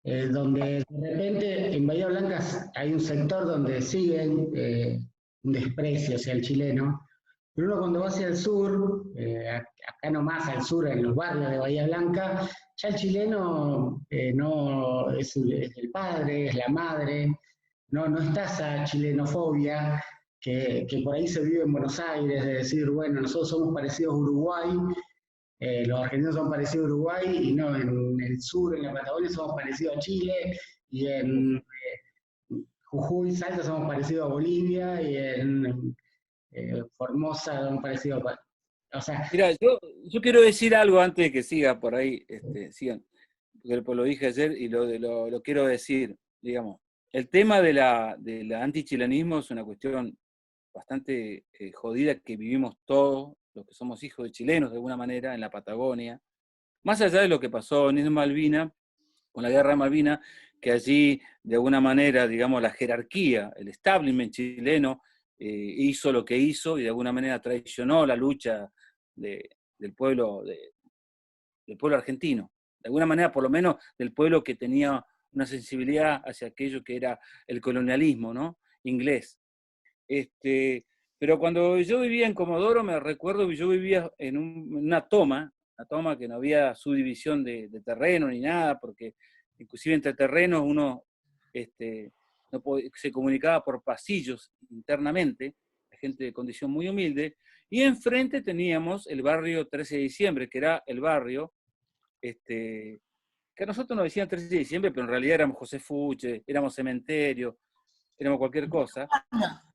donde de repente en Bahía Blanca hay un sector donde siguen un desprecio hacia el chileno, pero uno cuando va hacia el sur, acá nomás al sur, en los barrios de Bahía Blanca, ya el chileno no es el padre, es la madre, no está esa chilenofobia que por ahí se vive en Buenos Aires, de decir, bueno, nosotros somos parecidos a Uruguay, los argentinos son parecidos a Uruguay, y no, en el sur, en la Patagonia, somos parecidos a Chile, y en Jujuy, Salta, somos parecidos a Bolivia, y en Formosa, somos parecidos a... O sea, Mira, yo quiero decir algo antes de que siga por ahí, sigan, porque pues lo dije ayer y lo quiero decir, digamos. El tema del antichilenismo es una cuestión bastante jodida que vivimos todos, los que somos hijos de chilenos de alguna manera, en la Patagonia. Más allá de lo que pasó en Malvinas, con la guerra de Malvinas, que allí, de alguna manera, digamos, la jerarquía, el establishment chileno, hizo lo que hizo y de alguna manera traicionó la lucha del pueblo argentino. De alguna manera, por lo menos, del pueblo que tenía una sensibilidad hacia aquello que era el colonialismo, ¿no? Inglés. Pero cuando yo vivía en Comodoro, me recuerdo que yo vivía en una toma que no había subdivisión de terreno ni nada, porque inclusive entre terrenos uno se comunicaba por pasillos internamente, la gente de condición muy humilde, y enfrente teníamos el barrio 13 de diciembre, que era el barrio que a nosotros nos decían 13 de diciembre, pero en realidad éramos José Fuche, éramos cementerio, éramos cualquier cosa.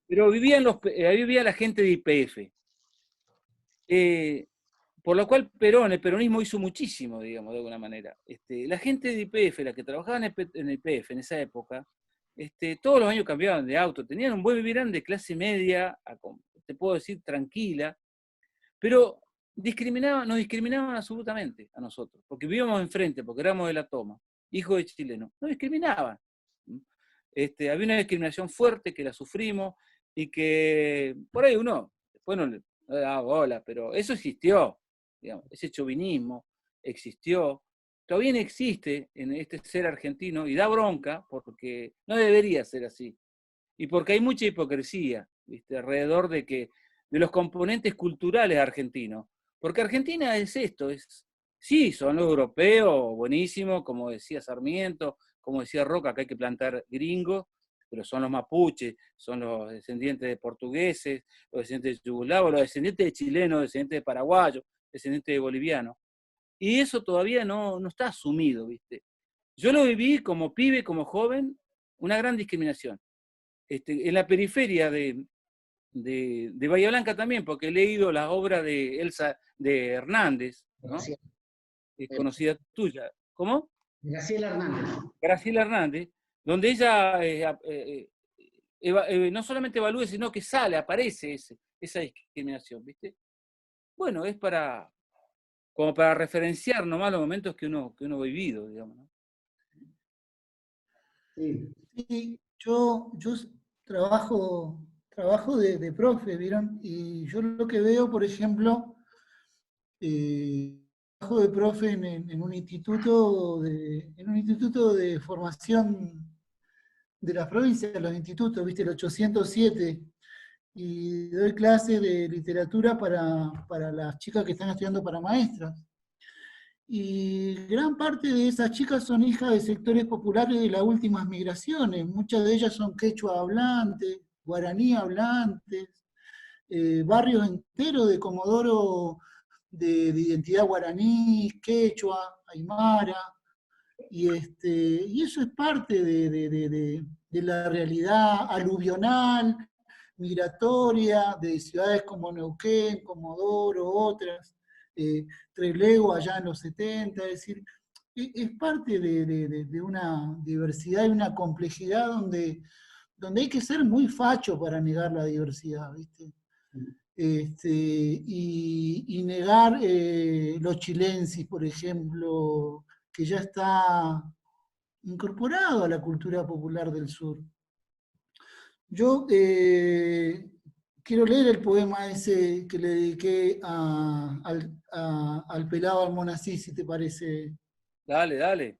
Pero ahí vivía la gente de YPF. Por lo cual el peronismo hizo muchísimo, digamos, de alguna manera. La gente de YPF, la que trabajaba en YPF en esa época, todos los años cambiaban de auto, tenían un buen vivir, eran de clase media, te puedo decir, tranquila, pero nos discriminaban absolutamente a nosotros, porque vivíamos enfrente, porque éramos de la toma, hijos de chilenos, nos discriminaban. Había una discriminación fuerte que la sufrimos y que por ahí uno después no le daba bola, pero eso existió, digamos, ese chauvinismo existió, todavía existe en este ser argentino y da bronca porque no debería ser así. Y porque hay mucha hipocresía, ¿viste? Alrededor de los componentes culturales argentinos. Porque Argentina es esto, sí, son los europeos, buenísimo, como decía Sarmiento, como decía Roca, que hay que plantar gringos, pero son los mapuches, son los descendientes de portugueses, los descendientes de yugoslavos, los descendientes de chilenos, descendientes de paraguayos, descendientes de bolivianos. Y eso todavía no está asumido, ¿viste? Yo lo viví como pibe, como joven, una gran discriminación. En la periferia de Bahía Blanca también, porque he leído las obras de Elsa de Hernández, ¿no? Es conocida tuya. ¿Cómo? Graciela Hernández. Graciela Hernández, donde ella no solamente evalúa, sino que aparece esa discriminación, ¿viste? Bueno, es como para referenciar nomás los momentos que uno ha vivido, digamos, ¿no? Sí, yo trabajo de profe, ¿vieron? Y yo lo que veo, por ejemplo, trabajo de profe en un instituto de formación de las provincias, los institutos, ¿viste? El 807, y doy clases de literatura para las chicas que están estudiando para maestras. Y gran parte de esas chicas son hijas de sectores populares de las últimas migraciones. Muchas de ellas son quechua hablantes, guaraní hablantes, barrios enteros de Comodoro de identidad guaraní, quechua, aymara, y eso es parte de la realidad aluvional, migratoria, de ciudades como Neuquén, Comodoro, otras, Trelew allá en los 70, es decir, es parte de una diversidad y una complejidad donde hay que ser muy facho para negar la diversidad, ¿viste? Y negar los chilensis, por ejemplo, que ya está incorporado a la cultura popular del sur. Yo quiero leer el poema ese que le dediqué al pelado Almonacid, si te parece. Dale, dale.